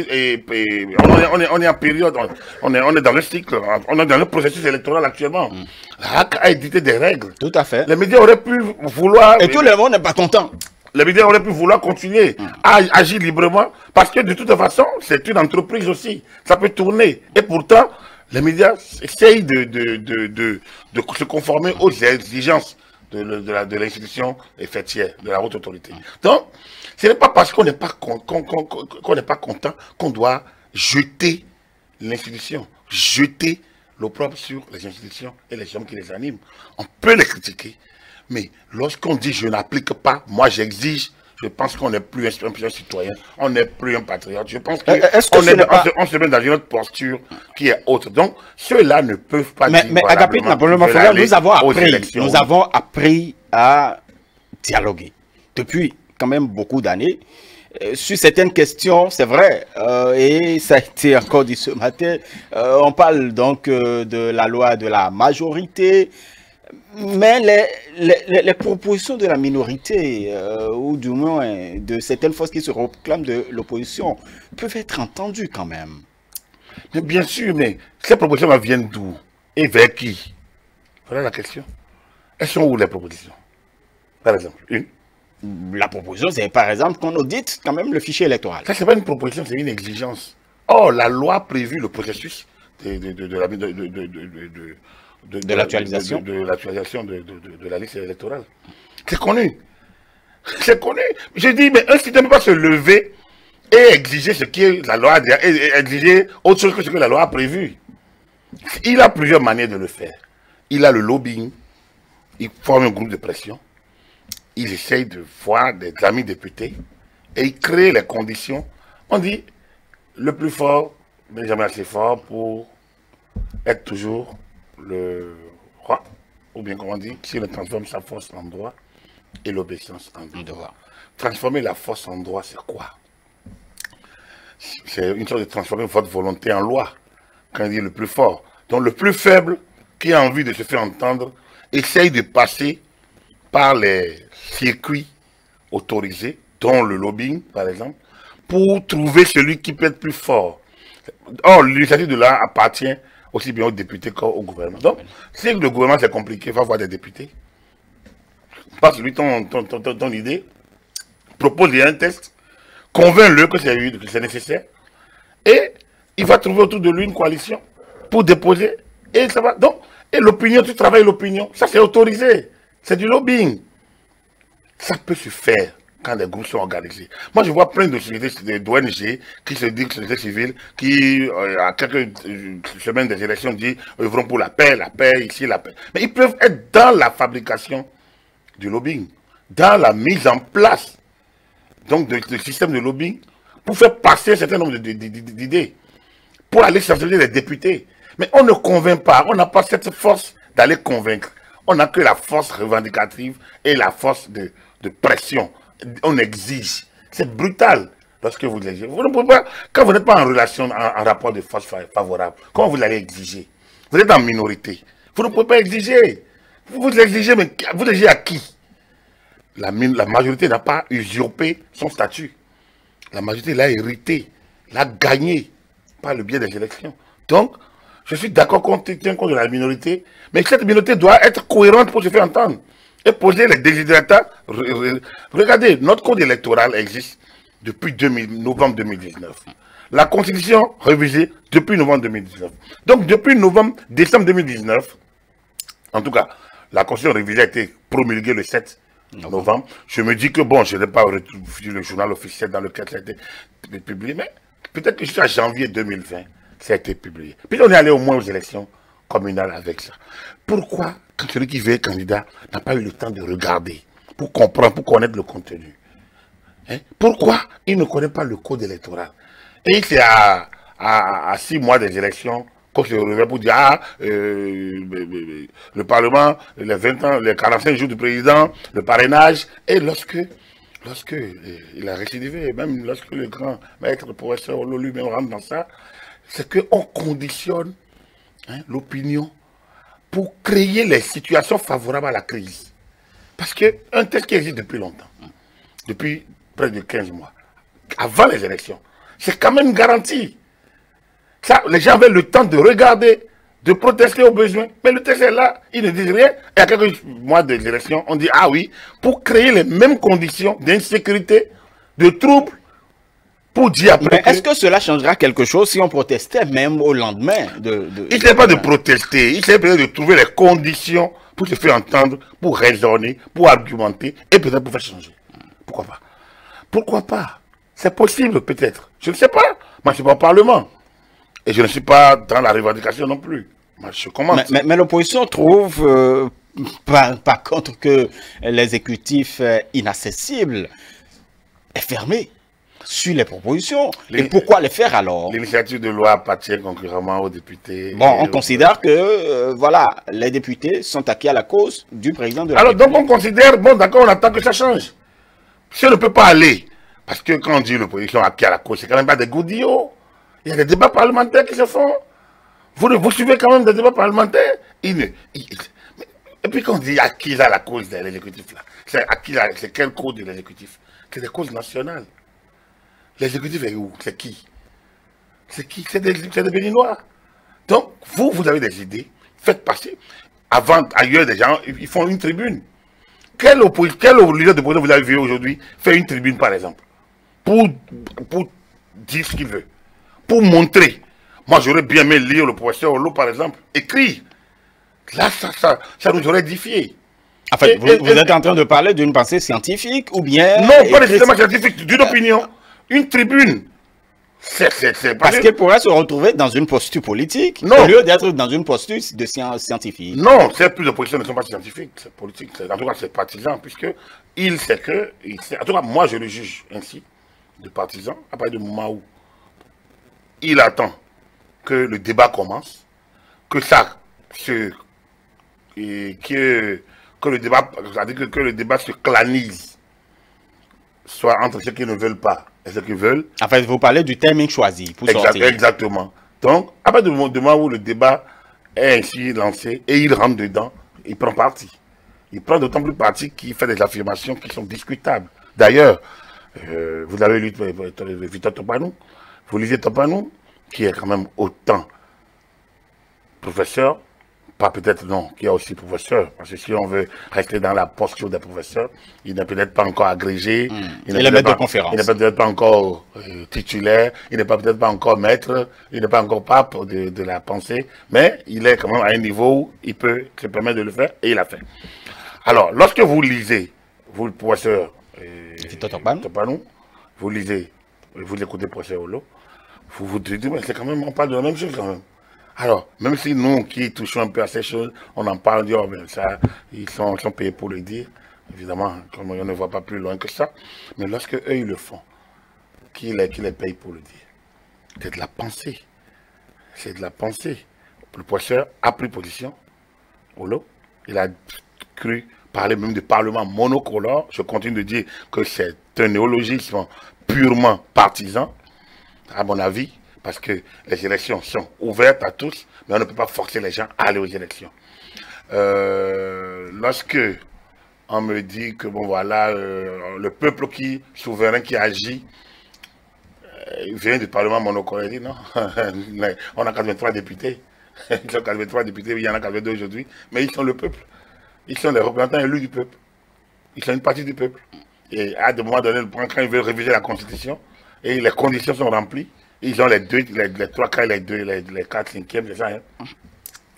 est en période, on est dans le cycle, on est dans le processus électoral actuellement. La HAC a édité des règles. Tout à fait. Les médias auraient pu vouloir... Et tout le monde n'est pas content. Les médias auraient pu vouloir continuer à agir librement, parce que de toute façon, c'est une entreprise aussi. Ça peut tourner. Et pourtant, les médias essayent de se conformer aux exigences de l'institution fêtière, de la haute autorité. Donc, ce n'est pas parce qu'on n'est pas, pas content qu'on doit jeter l'institution, jeter l'opprobre sur les institutions et les hommes qui les animent. On peut les critiquer. Mais lorsqu'on dit je n'applique pas, moi j'exige, je pense qu'on n'est plus un citoyen, on n'est plus un patriote. Je pense qu'on se met dans une autre posture qui est autre. Donc, ceux-là ne peuvent pas dire... Mais Agapit Napoléon Mafolia, nous avons appris à dialoguer depuis quand même beaucoup d'années. sur certaines questions, c'est vrai, et ça a été encore dit ce matin, on parle donc de la loi de la majorité, mais les propositions de la minorité, ou du moins de certaines forces qui se réclament de l'opposition, peuvent être entendues quand même. Mais bien sûr, mais ces propositions viennent d'où? Et vers qui? Voilà la question. Elles sont où les propositions? Par exemple, une. La proposition, c'est par exemple qu'on audite quand même le fichier électoral. Ça, c'est pas une proposition, c'est une exigence. Or, la loi prévu le processus de l'actualisation de la liste électorale. C'est connu. C'est connu. Je dis, mais un citoyen ne peut pas se lever et exiger ce que la loi a dit, et exiger autre chose que ce que la loi a prévu. Il a plusieurs manières de le faire. Il a le lobbying, il forme un groupe de pression, il essaye de voir des amis députés et il crée les conditions. On dit, le plus fort n'est jamais assez fort pour être toujours le roi, ou bien comme on dit, s'il transforme sa force en droit et l'obéissance en devoir. Transformer la force en droit, c'est quoi? C'est une sorte de transformer votre volonté en loi, quand on dit le plus fort. Donc le plus faible, qui a envie de se faire entendre, essaye de passer par les circuits autorisés, dont le lobbying, par exemple, pour trouver celui qui peut être plus fort. Or, l'initiative de là appartient aussi bien aux députés qu'au gouvernement. Donc, si le gouvernement c'est compliqué, il va avoir des députés. Passe-lui ton idée, propose-lui un texte, convainc-le que c'est nécessaire, et il va trouver autour de lui une coalition pour déposer, et ça va. Donc, et l'opinion, tu travailles l'opinion, ça c'est autorisé, c'est du lobbying. Ça peut se faire quand les groupes sont organisés. Moi, je vois plein de sociétés, d'ONG qui se disent société civile, qui, à quelques semaines des élections, disent œuvrons pour la paix, ici, la paix. Mais ils peuvent être dans la fabrication du lobbying, dans la mise en place donc de système de lobbying, pour faire passer un certain nombre d'idées, pour aller sensibiliser les députés. Mais on ne convainc pas, on n'a pas cette force d'aller convaincre. On n'a que la force revendicative et la force de pression. On exige. C'est brutal lorsque vous exigez. Vous ne pouvez pas, quand vous n'êtes pas en relation, en rapport de force favorable, comment vous allez exiger? Vous êtes en minorité. Vous ne pouvez pas exiger. Vous exigez, mais vous exigez à qui? La majorité n'a pas usurpé son statut. La majorité l'a hérité, l'a gagné par le biais des élections. Donc, je suis d'accord qu'on tient compte de la minorité, mais cette minorité doit être cohérente pour se faire entendre et poser les désidératas. Regardez, notre code électoral existe depuis novembre 2019. La Constitution révisée depuis novembre 2019. Donc, depuis décembre 2019, en tout cas, la Constitution révisée a été promulguée le 7 novembre. Je me dis que bon, je n'ai pas retrouvé le journal officiel dans lequel ça a été publié, mais peut-être que jusqu'à janvier 2020, ça a été publié. Puis on est allé au moins aux élections communales avec ça. Pourquoi, quand celui qui veut être candidat n'a pas eu le temps de regarder, pour comprendre, pour connaître le contenu, hein? Pourquoi il ne connaît pas le code électoral? Et c'est à 6 mois des élections qu'on se réveille pour dire, le Parlement, les 20 ans, les 45 jours du président, le parrainage, et lorsque il a récidivé, même lorsque le grand maître professeur Olo lui-même rentre dans ça, c'est qu'on conditionne l'opinion pour créer les situations favorables à la crise. Parce qu'un texte qui existe depuis longtemps, depuis près de 15 mois, avant les élections, c'est quand même une garantie. Ça, les gens avaient le temps de regarder, de protester au besoin. Mais le texte est là, ils ne disent rien. Et à quelques mois des élections, on dit, ah oui, pour créer les mêmes conditions d'insécurité, de troubles, pour dire après. Mais est-ce que cela changera quelque chose si on protestait même au lendemain il ne s'agit pas de protester, il s'agit de trouver les conditions pour se faire entendre, pour raisonner, pour argumenter et peut-être pour faire changer. Pourquoi pas? Pourquoi pas? C'est possible peut-être. Je ne sais pas. Moi, je ne suis pas au Parlement. Et je ne suis pas dans la revendication non plus. Moi, je commente. Mais l'opposition trouve, par contre, que l'exécutif inaccessible est fermé sur les propositions. Et pourquoi les faire alors? L'initiative de loi appartient concurremment aux députés. Bon, on considère que, voilà, les députés sont acquis à la cause du président de la République. Alors, donc on considère, bon, d'accord, on attend que ça change. Si on ne peut pas aller Parce que quand on dit l'opposition acquis à la cause, c'est quand même pas des goudillots. Il y a des débats parlementaires qui se font. Vous suivez quand même des débats parlementaires. Et puis quand on dit acquis à la cause de l'exécutif, c'est quelle cause de l'exécutif? C'est des causes nationales. L'exécutif est où? C'est qui? C'est qui? C'est des Béninois. Donc, vous avez des idées, faites passer. Avant, ailleurs, des gens, ils font une tribune. Quel leader de vous avez vu aujourd'hui faire une tribune, par exemple, pour dire ce qu'il veut, pour montrer. Moi, j'aurais bien aimé lire le professeur Olo, par exemple, écrit. Là, ça nous aurait édifié. En fait, vous êtes en train de parler d'une pensée scientifique ou bien... Non, pas nécessairement scientifique, d'une opinion. Une tribune. Parce qu'elle pourrait se retrouver dans une posture politique, non, au lieu d'être dans une posture de scientifique. Non, ces plus de positions ne sont pas scientifiques, c'est politique. En tout cas, c'est partisan, puisque il sait que... en tout cas, moi, je le juge ainsi, de partisan, à partir du moment où il attend que le débat commence, que le débat se clanise, soit entre ceux qui ne veulent pas et ceux qui veulent. En fait, vous parlez du timing choisi pour sortir. Exactement. Donc, à partir du moment où le débat est ainsi lancé et il rentre dedans, il prend parti. Il prend d'autant plus parti qu'il fait des affirmations qui sont discutables. D'ailleurs, vous avez lu Victor Topanou, vous lisez Topanou, qui est quand même autant professeur, pas peut-être non, qui est aussi professeur, parce que si on veut rester dans la posture des professeurs, il n'est peut-être pas encore agrégé, il est maître de conférence. Il n'est peut-être pas encore titulaire, il n'est peut-être pas encore maître, il n'est pas encore pape de la pensée, mais il est quand même à un niveau où il peut se permettre de le faire, et il l'a fait. Alors, lorsque vous lisez, vous le professeur Topanou, vous lisez, vous écoutez le professeur Olo, vous vous dites, mais c'est quand même, on parle de la même chose quand même. Alors, même si nous qui touchons un peu à ces choses, on en parle, on dit, oh, ben ça, ils sont payés pour le dire, évidemment, comme on ne voit pas plus loin que ça. Mais lorsque eux, ils le font, qui les paye pour le dire? C'est de la pensée. C'est de la pensée. Le professeur a pris position, Olo, il a cru parler même de parlement monocolore. Je continue de dire que c'est un néologisme purement partisan, à mon avis, parce que les élections sont ouvertes à tous, mais on ne peut pas forcer les gens à aller aux élections. Lorsque on me dit que, bon voilà, le peuple souverain qui agit, vient du Parlement monocolaire, dit non, on a 83 députés, ils sont 83 députés, il y en a 82 aujourd'hui, mais ils sont le peuple, ils sont les représentants élus du peuple, ils sont une partie du peuple. Et à un moment donné, quand ils veulent réviser la Constitution, et les conditions sont remplies, ils ont les 3 quarts, les 4 cinquièmes, c'est ça, hein?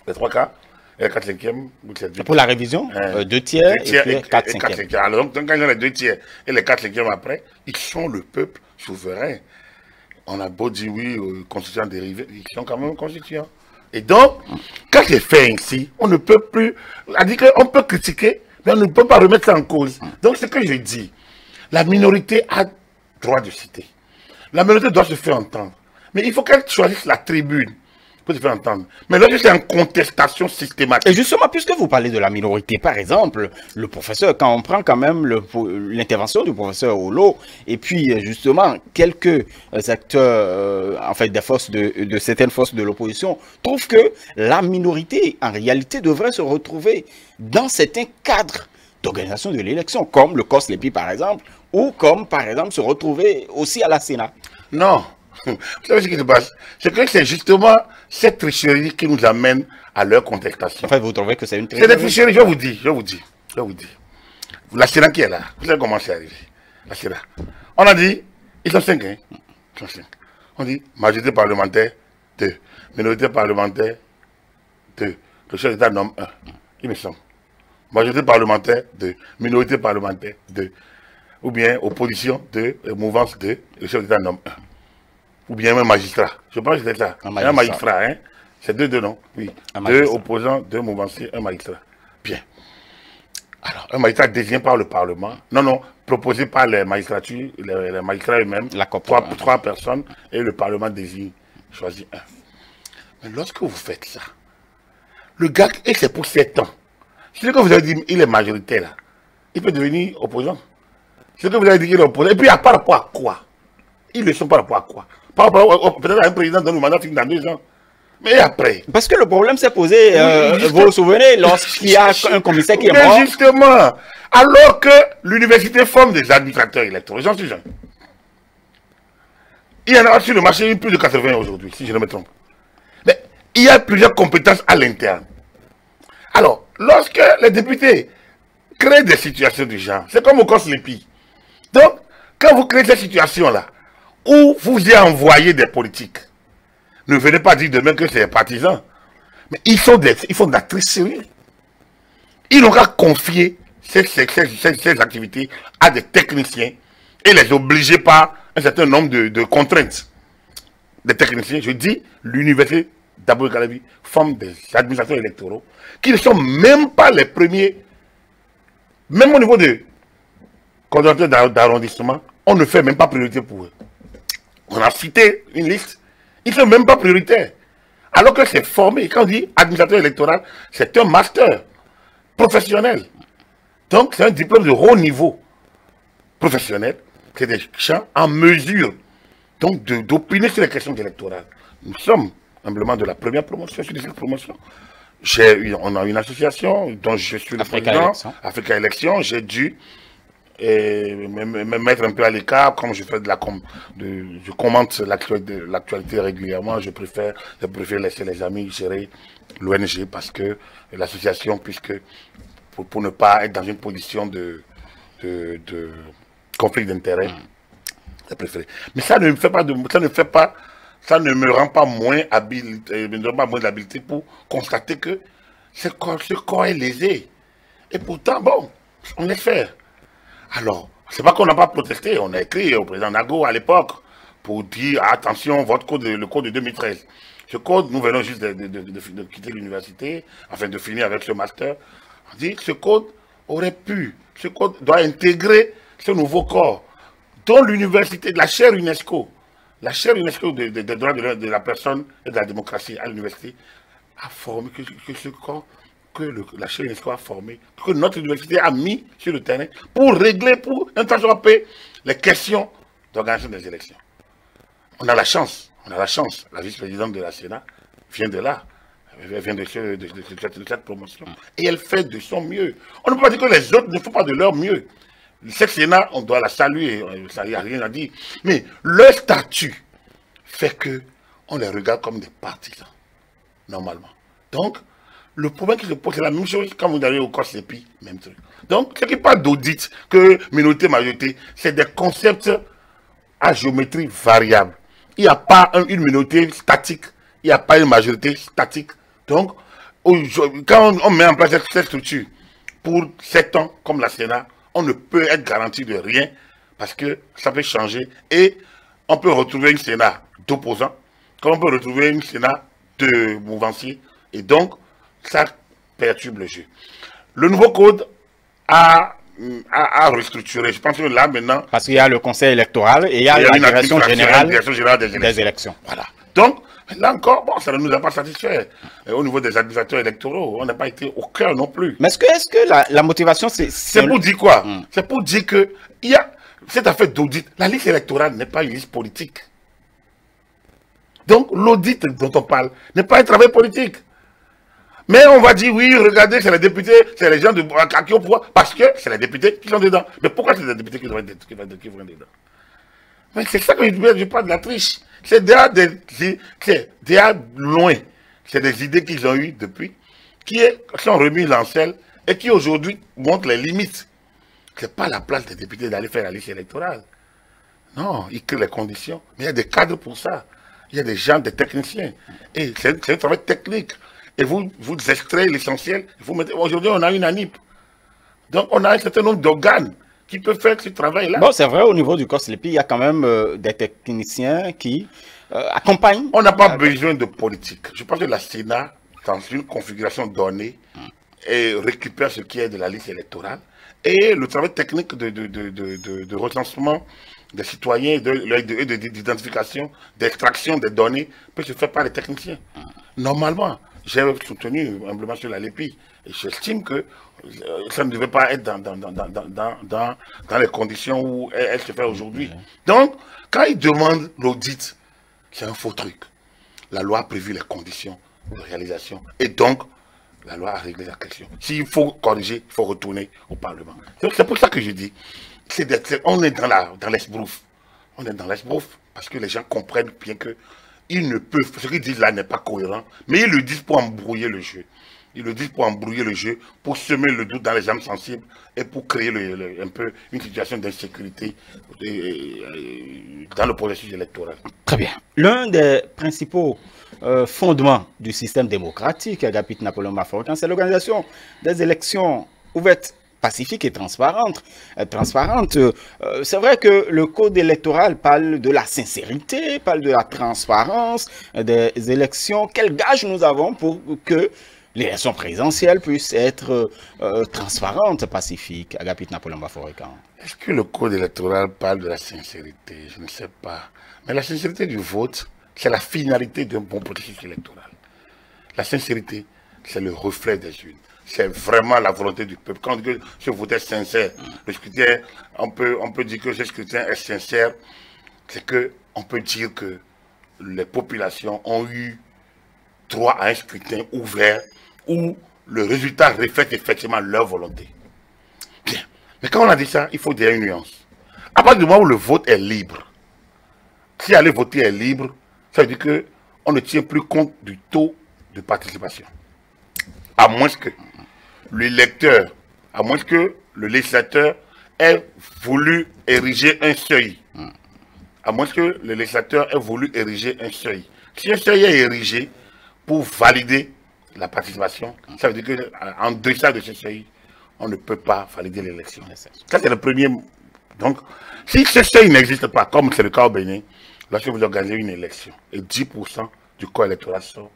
Les 3 quarts, et les 4 cinquièmes. Pour la révision, 2 tiers et 4 cinquièmes. Alors, donc, quand ils ont les 2 tiers et les 4 cinquièmes après, ils sont le peuple souverain. On a beau dire oui, constituants dérivés, ils sont quand même constituants. Et donc, quand c'est fait ainsi, on ne peut plus... On peut critiquer, mais on ne peut pas remettre ça en cause. Donc, ce que je dis, la minorité a droit de citer. La minorité doit se faire entendre. Mais il faut qu'elle choisisse la tribune pour se faire entendre. Mais là, c'est en contestation systématique. Et justement, puisque vous parlez de la minorité, par exemple, le professeur, quand on prend quand même l'intervention du professeur Olo, et puis justement, quelques acteurs, en fait, des forces de certaines forces de l'opposition, trouvent que la minorité, en réalité, devrait se retrouver dans certains cadres d'organisation de l'élection, comme le COS-LEPI, par exemple, ou comme, par exemple, se retrouver aussi à la Sénat. Non. Vous savez ce qui se passe? C'est que c'est justement cette tricherie qui nous amène à leur contestation. En fait, vous trouvez que c'est une tricherie? C'est des tricheries, je vous dis. La Sénat qui est là, vous savez comment c'est arrivé? La Sénat. On a dit, ils sont 5, hein? Ils sont 5. On dit, majorité parlementaire, 2. Minorité parlementaire, 2. Le chef d'État nomme 1. Il me semble. Majorité parlementaire, 2. Minorité parlementaire, 2. Ou bien opposition, 2. Mouvance, 2. Le chef d'État nomme 1. Ou bien un magistrat. Je pense que c'est ça. Un magistrat, hein. C'est 2, non? Oui. 2 opposants, 2 mouvanciers, un magistrat. Bien. Alors, un magistrat désigné par le Parlement. Non, proposé par les magistratures, les magistrats eux-mêmes. 3 personnes, et le Parlement désigne, choisit 1. Mais lorsque vous faites ça, le gars, et c'est pour 7 ans. C'est ce que vous avez dit, il est majoritaire là. Il peut devenir opposant. Ce que vous avez dit qu'ils l'opposent. Et puis, par rapport à quoi? Ils le sont par rapport à quoi? Par rapport peut-être à un président dont le mandat finit dans 2 ans. Mais après. Parce que le problème s'est posé, vous vous souvenez, lorsqu'il y a un commissaire qui est mort. Mais justement, alors que l'université forme des administrateurs électoraux, j'en suis jeune. Il y en a sur le marché plus de 80 aujourd'hui, si je ne me trompe. Mais il y a plusieurs compétences à l'interne. Alors, lorsque les députés créent des situations du genre, c'est comme au COSLEPI. Donc, quand vous créez cette situation-là, où vous y envoyez des politiques, ne venez pas dire demain que c'est des partisans. Mais ils font de la tricherie. Ils n'ont qu'à confier ces activités à des techniciens et les obliger par un certain nombre de contraintes. Des techniciens, je dis, l'université d'Abou Calabi forme des administrateurs électoraux qui ne sont même pas les premiers, même au niveau de coordonnateurs d'arrondissement, on ne fait même pas priorité pour eux. On a cité une liste, ils ne sont même pas prioritaires. Alors que c'est formé, quand on dit administrateur électoral, c'est un master professionnel. Donc c'est un diplôme de haut niveau professionnel, c'est des gens en mesure donc d'opiner sur les questions électorales. Nous sommes humblement de la première promotion, sur cette promotion. On a une association dont je suis le président, Africa Élection, j'ai dû me mettre un peu à l'écart, comme je fais je commente l'actualité régulièrement, je préfère laisser les amis gérer l'ONG parce que l'association, puisque pour ne pas être dans une position de conflit d'intérêts, c'est préféré. Mais ça ne me rend pas moins d'habilité pour constater que ce corps est lésé. Et pourtant, bon, on laisse faire. Alors, c'est pas qu'on n'a pas protesté, on a écrit au président Nago à l'époque pour dire attention, le code de 2013. Ce code, nous venons juste de quitter l'université, afin de finir avec ce master. On dit que ce code ce code doit intégrer ce nouveau corps, dont l'université, la chaire UNESCO des droits de la personne et de la démocratie à l'université, a formé que ce corps, la chaire UNESCO a formé, que notre université a mis sur le terrain pour régler, pour interroger les questions d'organisation des élections. On a la chance, la vice-présidente de la Sénat vient de là, elle vient de cette promotion, et elle fait de son mieux. On ne peut pas dire que les autres ne font pas de leur mieux. Cette Sénat, on doit la saluer, ça n'y a rien à dire. Mais leur statut fait que on les regarde comme des partisans, normalement. Donc, le problème qui se pose, c'est la même chose quand vous allez au COSLEPI, même truc. Donc, ce qui parle d'audit, que minorité, majorité, c'est des concepts à géométrie variable. Il n'y a pas une minorité statique, il n'y a pas une majorité statique. Donc, quand on met en place cette structure pour 7 ans, comme la Sénat, on ne peut être garanti de rien parce que ça peut changer et on peut retrouver une Sénat d'opposants, comme on peut retrouver une Sénat de mouvanciers et donc ça perturbe le jeu. Le nouveau code a restructuré. Je pense que là maintenant... Parce qu'il y a le conseil électoral et il y a la direction générale des élections. Voilà. Donc, là encore, bon, ça ne nous a pas satisfait. Au niveau des administrateurs électoraux, on n'a pas été au cœur non plus. Mais est-ce que la motivation, c'est... C'est pour dire quoi? C'est pour dire que il y a cette affaire d'audit. La liste électorale n'est pas une liste politique. Donc, l'audit dont on parle n'est pas un travail politique. Mais on va dire, oui, regardez, c'est les députés, c'est les gens qui ont pouvoir, parce que c'est les députés qui sont dedans. Mais pourquoi c'est les députés qui vont être dedans? Mais c'est ça que je parle de la triche. C'est déjà loin. C'est des idées qu'ils ont eues depuis, qui sont remises en selle et qui aujourd'hui montrent les limites. Ce n'est pas la place des députés d'aller faire la liste électorale. Non, ils créent les conditions. Mais il y a des cadres pour ça. Il y a des gens, des techniciens. Et c'est un travail technique. Et vous extrayez l'essentiel. Aujourd'hui, on a une ANIP. Donc, on a un certain nombre d'organes qui peuvent faire ce travail-là. Bon, c'est vrai, au niveau du COSLEPI, il y a quand même des techniciens qui accompagnent. On n'a pas besoin de politique. Je pense que la Sénat, dans une configuration donnée, récupère ce qui est de la liste électorale. Et le travail technique de recensement des citoyens, d'identification, d'extraction des données peut se faire par les techniciens. Normalement. j'ai soutenu humblement sur la LEPI. Et j'estime que ça ne devait pas être dans les conditions où elle se fait aujourd'hui. Donc, quand ils demandent l'audit, c'est un faux truc. La loi a prévu les conditions de réalisation. Et donc, la loi a réglé la question. S'il faut corriger, il faut retourner au Parlement. C'est pour ça que je dis, on est dans l'esbrouf. On est dans l'esbrouf parce que les gens comprennent bien que ils ne peuvent, ce qu'ils disent là n'est pas cohérent, mais ils le disent pour embrouiller le jeu. Ils le disent pour embrouiller le jeu, pour semer le doute dans les âmes sensibles et pour créer un peu une situation d'insécurité dans le processus électoral. Très bien. L'un des principaux fondements du système démocratique, Agapit Napoléon Baforokan, c'est l'organisation des élections ouvertes, pacifiques et transparentes. C'est vrai que le code électoral parle de la sincérité, parle de la transparence des élections. Quel gage nous avons pour que l'élection présidentielle puisse être transparente, pacifique, Agapit Napoléon Baforokan? Est-ce que le code électoral parle de la sincérité? Je ne sais pas. Mais la sincérité du vote, c'est la finalité d'un bon processus électoral. La sincérité, c'est le reflet des urnes. C'est vraiment la volonté du peuple. Quand on dit que ce vote est sincère, le scrutin, on peut dire que ce scrutin est sincère, c'est qu'on peut dire que les populations ont eu droit à un scrutin ouvert où le résultat reflète effectivement leur volonté. Bien. Mais quand on a dit ça, il faut dire une nuance. À partir du moment où le vote est libre, si aller voter est libre, ça veut dire qu'on ne tient plus compte du taux de participation. À moins que l'électeur, à moins que le législateur ait voulu ériger un seuil. À moins que le législateur ait voulu ériger un seuil. Si un seuil est érigé pour valider la participation, ça veut dire qu'en deçà de ce seuil, on ne peut pas valider l'élection. Ça, c'est le premier. Donc, si ce seuil n'existe pas, comme c'est le cas au Bénin, lorsque vous organisez une élection et 10% du corps électoral sort,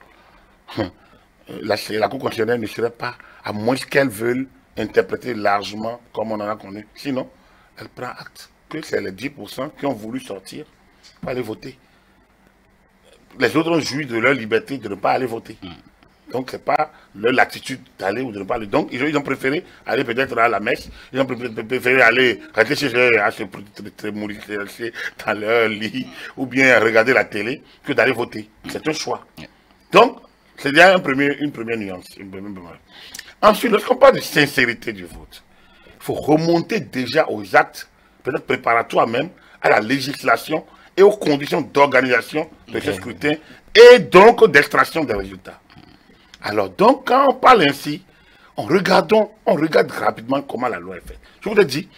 la Cour constitutionnelle ne serait pas, à moins qu'elle veuille interpréter largement comme on en a connu. Sinon, elle prend acte que c'est les 10% qui ont voulu sortir pour aller voter. Les autres ont joui de leur liberté de ne pas aller voter. Donc, ce n'est pas leur latitude d'aller ou de ne pas aller. Donc, ils ont préféré aller peut-être à la messe. Ils ont préféré aller rester chez eux, à se mourir dans leur lit ou bien regarder la télé que d'aller voter. C'est un choix. Donc, c'est déjà une première nuance. Ensuite, lorsqu'on parle de sincérité du vote, il faut remonter déjà aux actes, peut-être préparatoires même, à la législation et aux conditions d'organisation de ce scrutin et donc d'extraction des résultats. Alors, donc, quand on parle ainsi, on regarde rapidement comment la loi est faite. Je vous ai dit,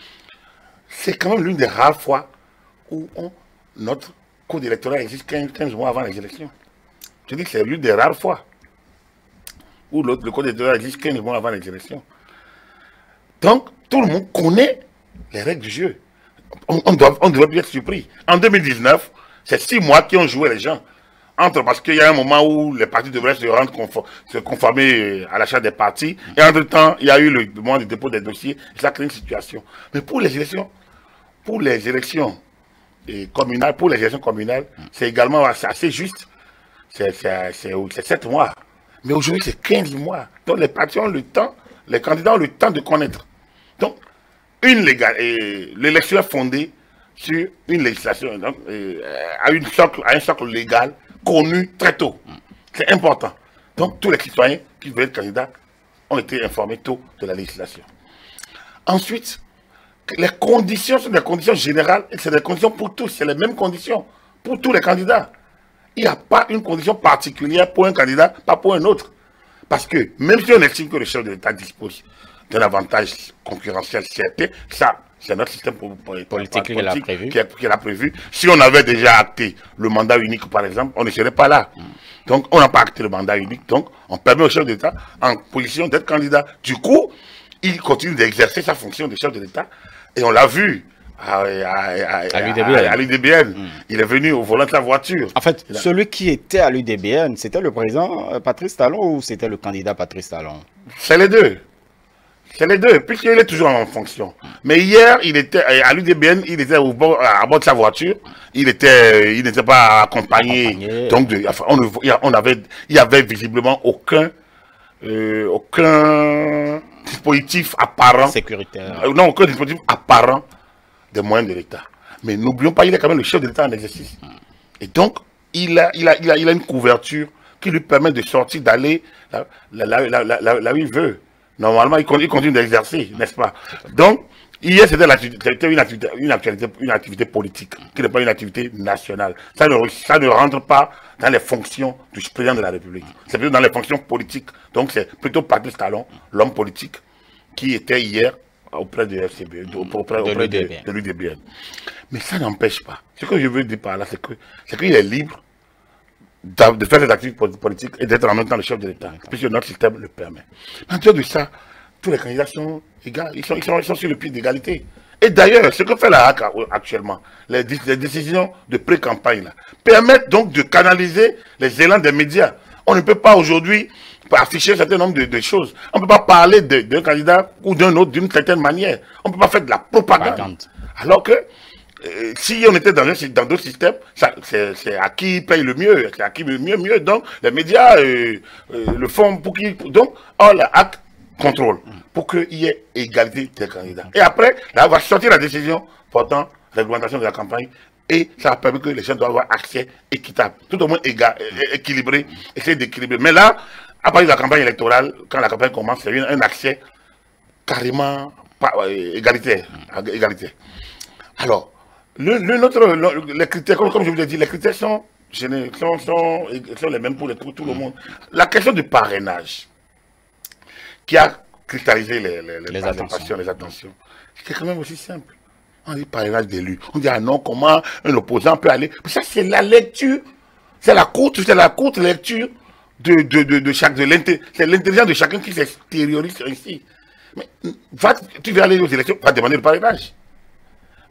c'est quand même l'une des rares fois où notre code électoral existe 15 mois avant les élections. Je dis que c'est l'une des rares fois où le code électoral existe 15 mois avant les élections. Donc, tout le monde connaît les règles du jeu. On devrait plus être surpris. En 2019, c'est 6 mois qui ont joué les gens. Parce qu'il y a un moment où les partis devraient se conformer à l'achat des partis. Et entre-temps, il y a eu le moment de dépôt des dossiers. Ça crée une situation. Mais pour les élections communales, c'est également assez juste. C'est 7 mois. Mais aujourd'hui, c'est 15 mois. Donc les partis ont le temps, les candidats ont le temps de connaître. Donc, l'élection est fondée sur une législation, donc, à un socle légal connu très tôt. C'est important. Donc, tous les citoyens qui veulent être candidats ont été informés tôt de la législation. Ensuite, les conditions sont des conditions générales et c'est des conditions pour tous. C'est les mêmes conditions pour tous les candidats. Il n'y a pas une condition particulière pour un candidat, pas pour un autre. Parce que même si on estime que le chef de l'État dispose d'un avantage concurrentiel certain, ça, c'est notre système politique qui l'a prévu. Si on avait déjà acté le mandat unique, par exemple, on ne serait pas là. Donc, on n'a pas acté le mandat unique. Donc, on permet au chef de l'État en position d'être candidat. Du coup, il continue d'exercer sa fonction de chef de l'État. Et on l'a vu à l'UDBN. Il est venu au volant de sa voiture. En fait, celui qui était à l'UDBN, c'était le président Patrice Talon ou c'était le candidat Patrice Talon? C'est les deux. C'est les deux, puisqu'il est toujours en fonction. Mais hier, il était à l'UDBN, il était à bord de sa voiture, il n'était pas accompagné. Donc, enfin, il y avait visiblement aucun dispositif apparent. Sécuritaire. Non, aucun dispositif apparent des moyens de l'État. Mais n'oublions pas, il est quand même le chef de l'État en exercice. Et donc, il a une couverture qui lui permet de sortir, d'aller là où il veut. Normalement, il continue d'exercer, n'est-ce pas? Donc, hier, c'était une activité politique, qui n'est pas une activité nationale. Ça ne rentre pas dans les fonctions du président de la République. C'est plutôt dans les fonctions politiques. Donc, c'est plutôt Patrice Talon, l'homme politique, qui était hier auprès de FCB, auprès de l'UDBN. Mais ça n'empêche pas. Ce que je veux dire par là, c'est qu'il est libre de faire des activités politiques et d'être en même temps le chef de l'État, puisque notre système le permet. En dehors de ça, tous les candidats sont égaux, ils sont sur le pied d'égalité. Et d'ailleurs, ce que fait la HAC actuellement, les décisions de pré-campagne, permettent donc de canaliser les élans des médias. On ne peut pas aujourd'hui afficher un certain nombre de choses. On ne peut pas parler d'un candidat ou d'un autre d'une certaine manière. On ne peut pas faire de la propagande. Alors que si on était dans d'autres systèmes, c'est à qui paye le mieux, c'est à qui le mieux. Donc, les médias le font pour qui. Donc, la HAC contrôle pour qu'il y ait égalité des candidats. Et après, là, on va sortir la décision portant réglementation de la campagne et ça permet que les gens doivent avoir accès équitable, tout au moins équilibré, essayer d'équilibrer. Mais là, à partir de la campagne électorale, quand la campagne commence, c'est un accès carrément égalitaire. Alors, les critères, comme je vous l'ai dit, les critères sont les mêmes pour tout le monde. La question du parrainage, qui a cristallisé les attentions, c'est quand même aussi simple. On dit parrainage d'élus. On dit, ah non, comment un opposant peut aller. Ça, c'est la lecture, c'est la courte lecture c'est l'intelligence de chacun qui s'extériorise ainsi. Mais tu vas aller aux élections, va demander le parrainage.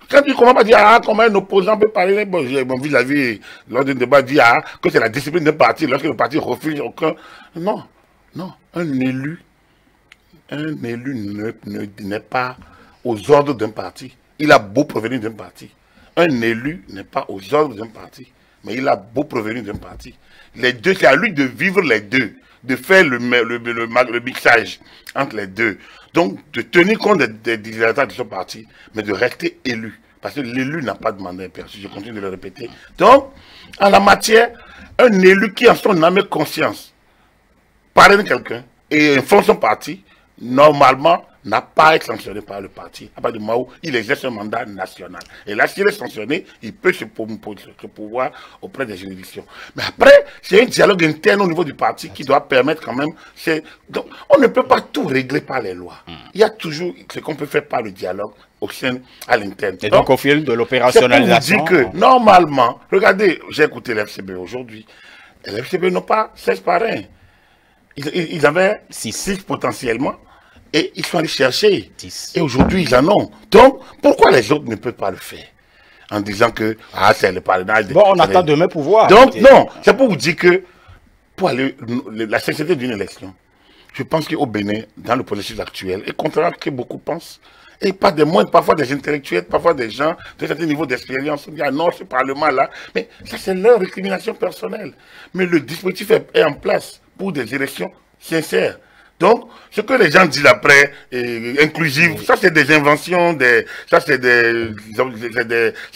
Quand tu commences à dire, ah, comment un opposant peut parler, bon, mon vis-à-vis, lors d'un débat, dit, ah, que c'est la discipline d'un parti, lorsque le parti refuse aucun. Non, un élu n'est pas aux ordres d'un parti. Il a beau provenir d'un parti. Un élu n'est pas aux ordres d'un parti, mais il a beau provenir d'un parti. Les deux, c'est à lui de vivre les deux, de faire le mixage entre les deux. Donc, de tenir compte des désirata de son parti, mais de rester élu. Parce que l'élu n'a pas de mandat perçu, je continue de le répéter. Donc, en la matière, un élu qui en son âme et conscience parraine quelqu'un et informe son parti, normalement, n'a pas à être sanctionné par le parti. À partir du moment où il exerce un mandat national. Et là, s'il est sanctionné, il peut se pouvoir auprès des juridictions. Mais après, c'est un dialogue interne au niveau du parti qui doit permettre quand même... Donc, on ne peut pas tout régler par les lois. Il y a toujours ce qu'on peut faire par le dialogue au sein, à l'interne. Et donc, au fil de l'opérationnalisation... C'est pour vous dire que, normalement, regardez, j'ai écouté l'FCB aujourd'hui, l'FCB n'ont pas 16 parrains. Ils avaient 6 potentiellement. Et ils sont allés chercher. 10. Et aujourd'hui, ils en ont. Donc, pourquoi les autres ne peuvent pas le faire? En disant que, c'est le parrainage. Bon, on attend demain pour voir. Donc, non, c'est pour vous dire que, pour aller, la sincérité d'une élection, je pense qu'au Bénin, dans le processus actuel, et contrairement à ce que beaucoup pensent, et pas des moindres, parfois des intellectuels, parfois des gens de certain niveau d'expérience, on dit, ah non, ce parlement-là, mais ça c'est leur récrimination personnelle. Mais le dispositif est en place pour des élections sincères. Donc, ce que les gens disent après, inclusive, ça c'est des inventions, c'est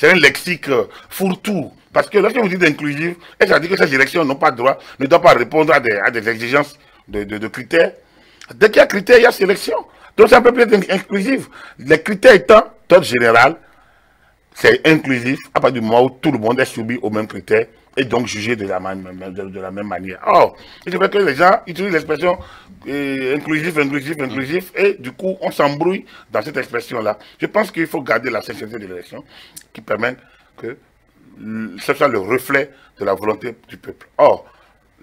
un lexique fourre-tout. Parce que lorsque vous dites inclusive, ça dit que ces élections n'ont pas de droit, ne doivent pas répondre à des exigences de critères. Dès qu'il y a critères, il y a sélection. Donc ça peut être inclusif. Les critères étant, d'ordre général, c'est inclusif à partir du moment où tout le monde est soumis aux mêmes critères et donc jugé de la même manière. Or, il fait que les gens utilisent l'expression inclusif, et du coup, on s'embrouille dans cette expression-là. Je pense qu'il faut garder la sincérité de l'élection qui permet que ce soit le reflet de la volonté du peuple. Or,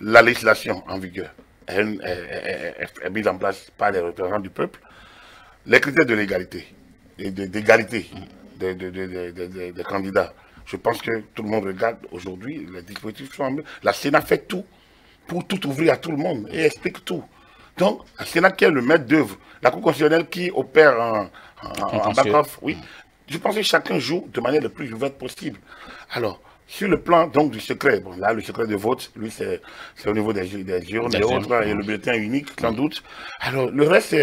la législation en vigueur est mise en place par les représentants du peuple. Les critères de l'égalité et d'égalité des candidats, je pense que tout le monde regarde aujourd'hui, les dispositifs sont... La Sénat fait tout pour tout ouvrir à tout le monde et explique tout. Donc, c'est là qu'il y a le maître d'œuvre. La Cour constitutionnelle qui opère en back-off, oui. Je pense que chacun joue de manière la plus ouverte possible. Alors, sur le plan donc du secret, bon là le secret de vote, lui c'est au niveau des urnes et autres, et le bulletin unique sans doute. Alors le reste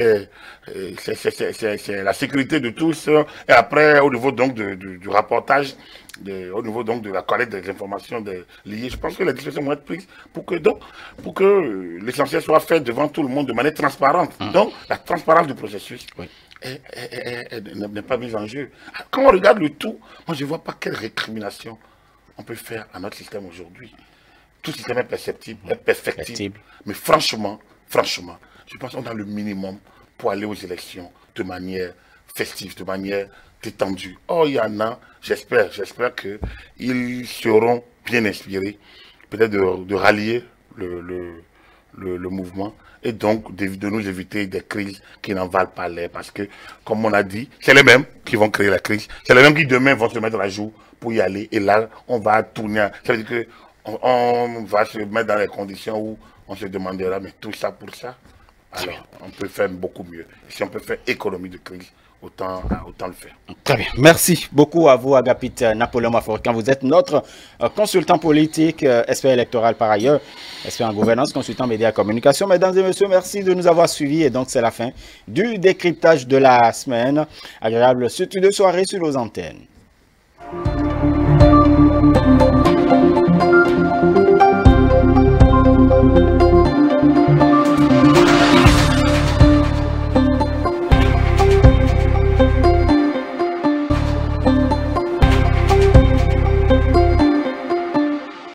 c'est la sécurité de tous, et après au niveau donc du rapportage, au niveau donc de la collecte des informations liées, je pense que les discussions vont être prises pour que l'essentiel soit fait devant tout le monde de manière transparente. Donc la transparence du processus. Oui. N'est pas mise en jeu. Quand on regarde le tout, moi je ne vois pas quelle récrimination on peut faire à notre système aujourd'hui. Tout système est perceptible, est perfectible. Mais franchement, je pense qu'on a le minimum pour aller aux élections de manière festive, de manière détendue. Oh, il y en a, j'espère qu'ils seront bien inspirés, peut-être de rallier le mouvement et donc de nous éviter des crises qui n'en valent pas l'air. Parce que, comme on a dit, c'est les mêmes qui vont créer la crise. C'est les mêmes qui demain vont se mettre à jour pour y aller. Et là, on va tourner. Ça veut dire qu'on va se mettre dans les conditions où on se demandera, mais tout ça pour ça. Alors, on peut faire beaucoup mieux. Si on peut faire économie de crise, autant le faire. Très bien. Merci beaucoup à vous, Agapit Napoléon Maforkan. Vous êtes notre consultant politique, expert électoral par ailleurs, expert en gouvernance, consultant médias et communication. Mesdames et messieurs, merci de nous avoir suivis. Et donc, c'est la fin du décryptage de la semaine. Agréable suite de soirée sur nos antennes.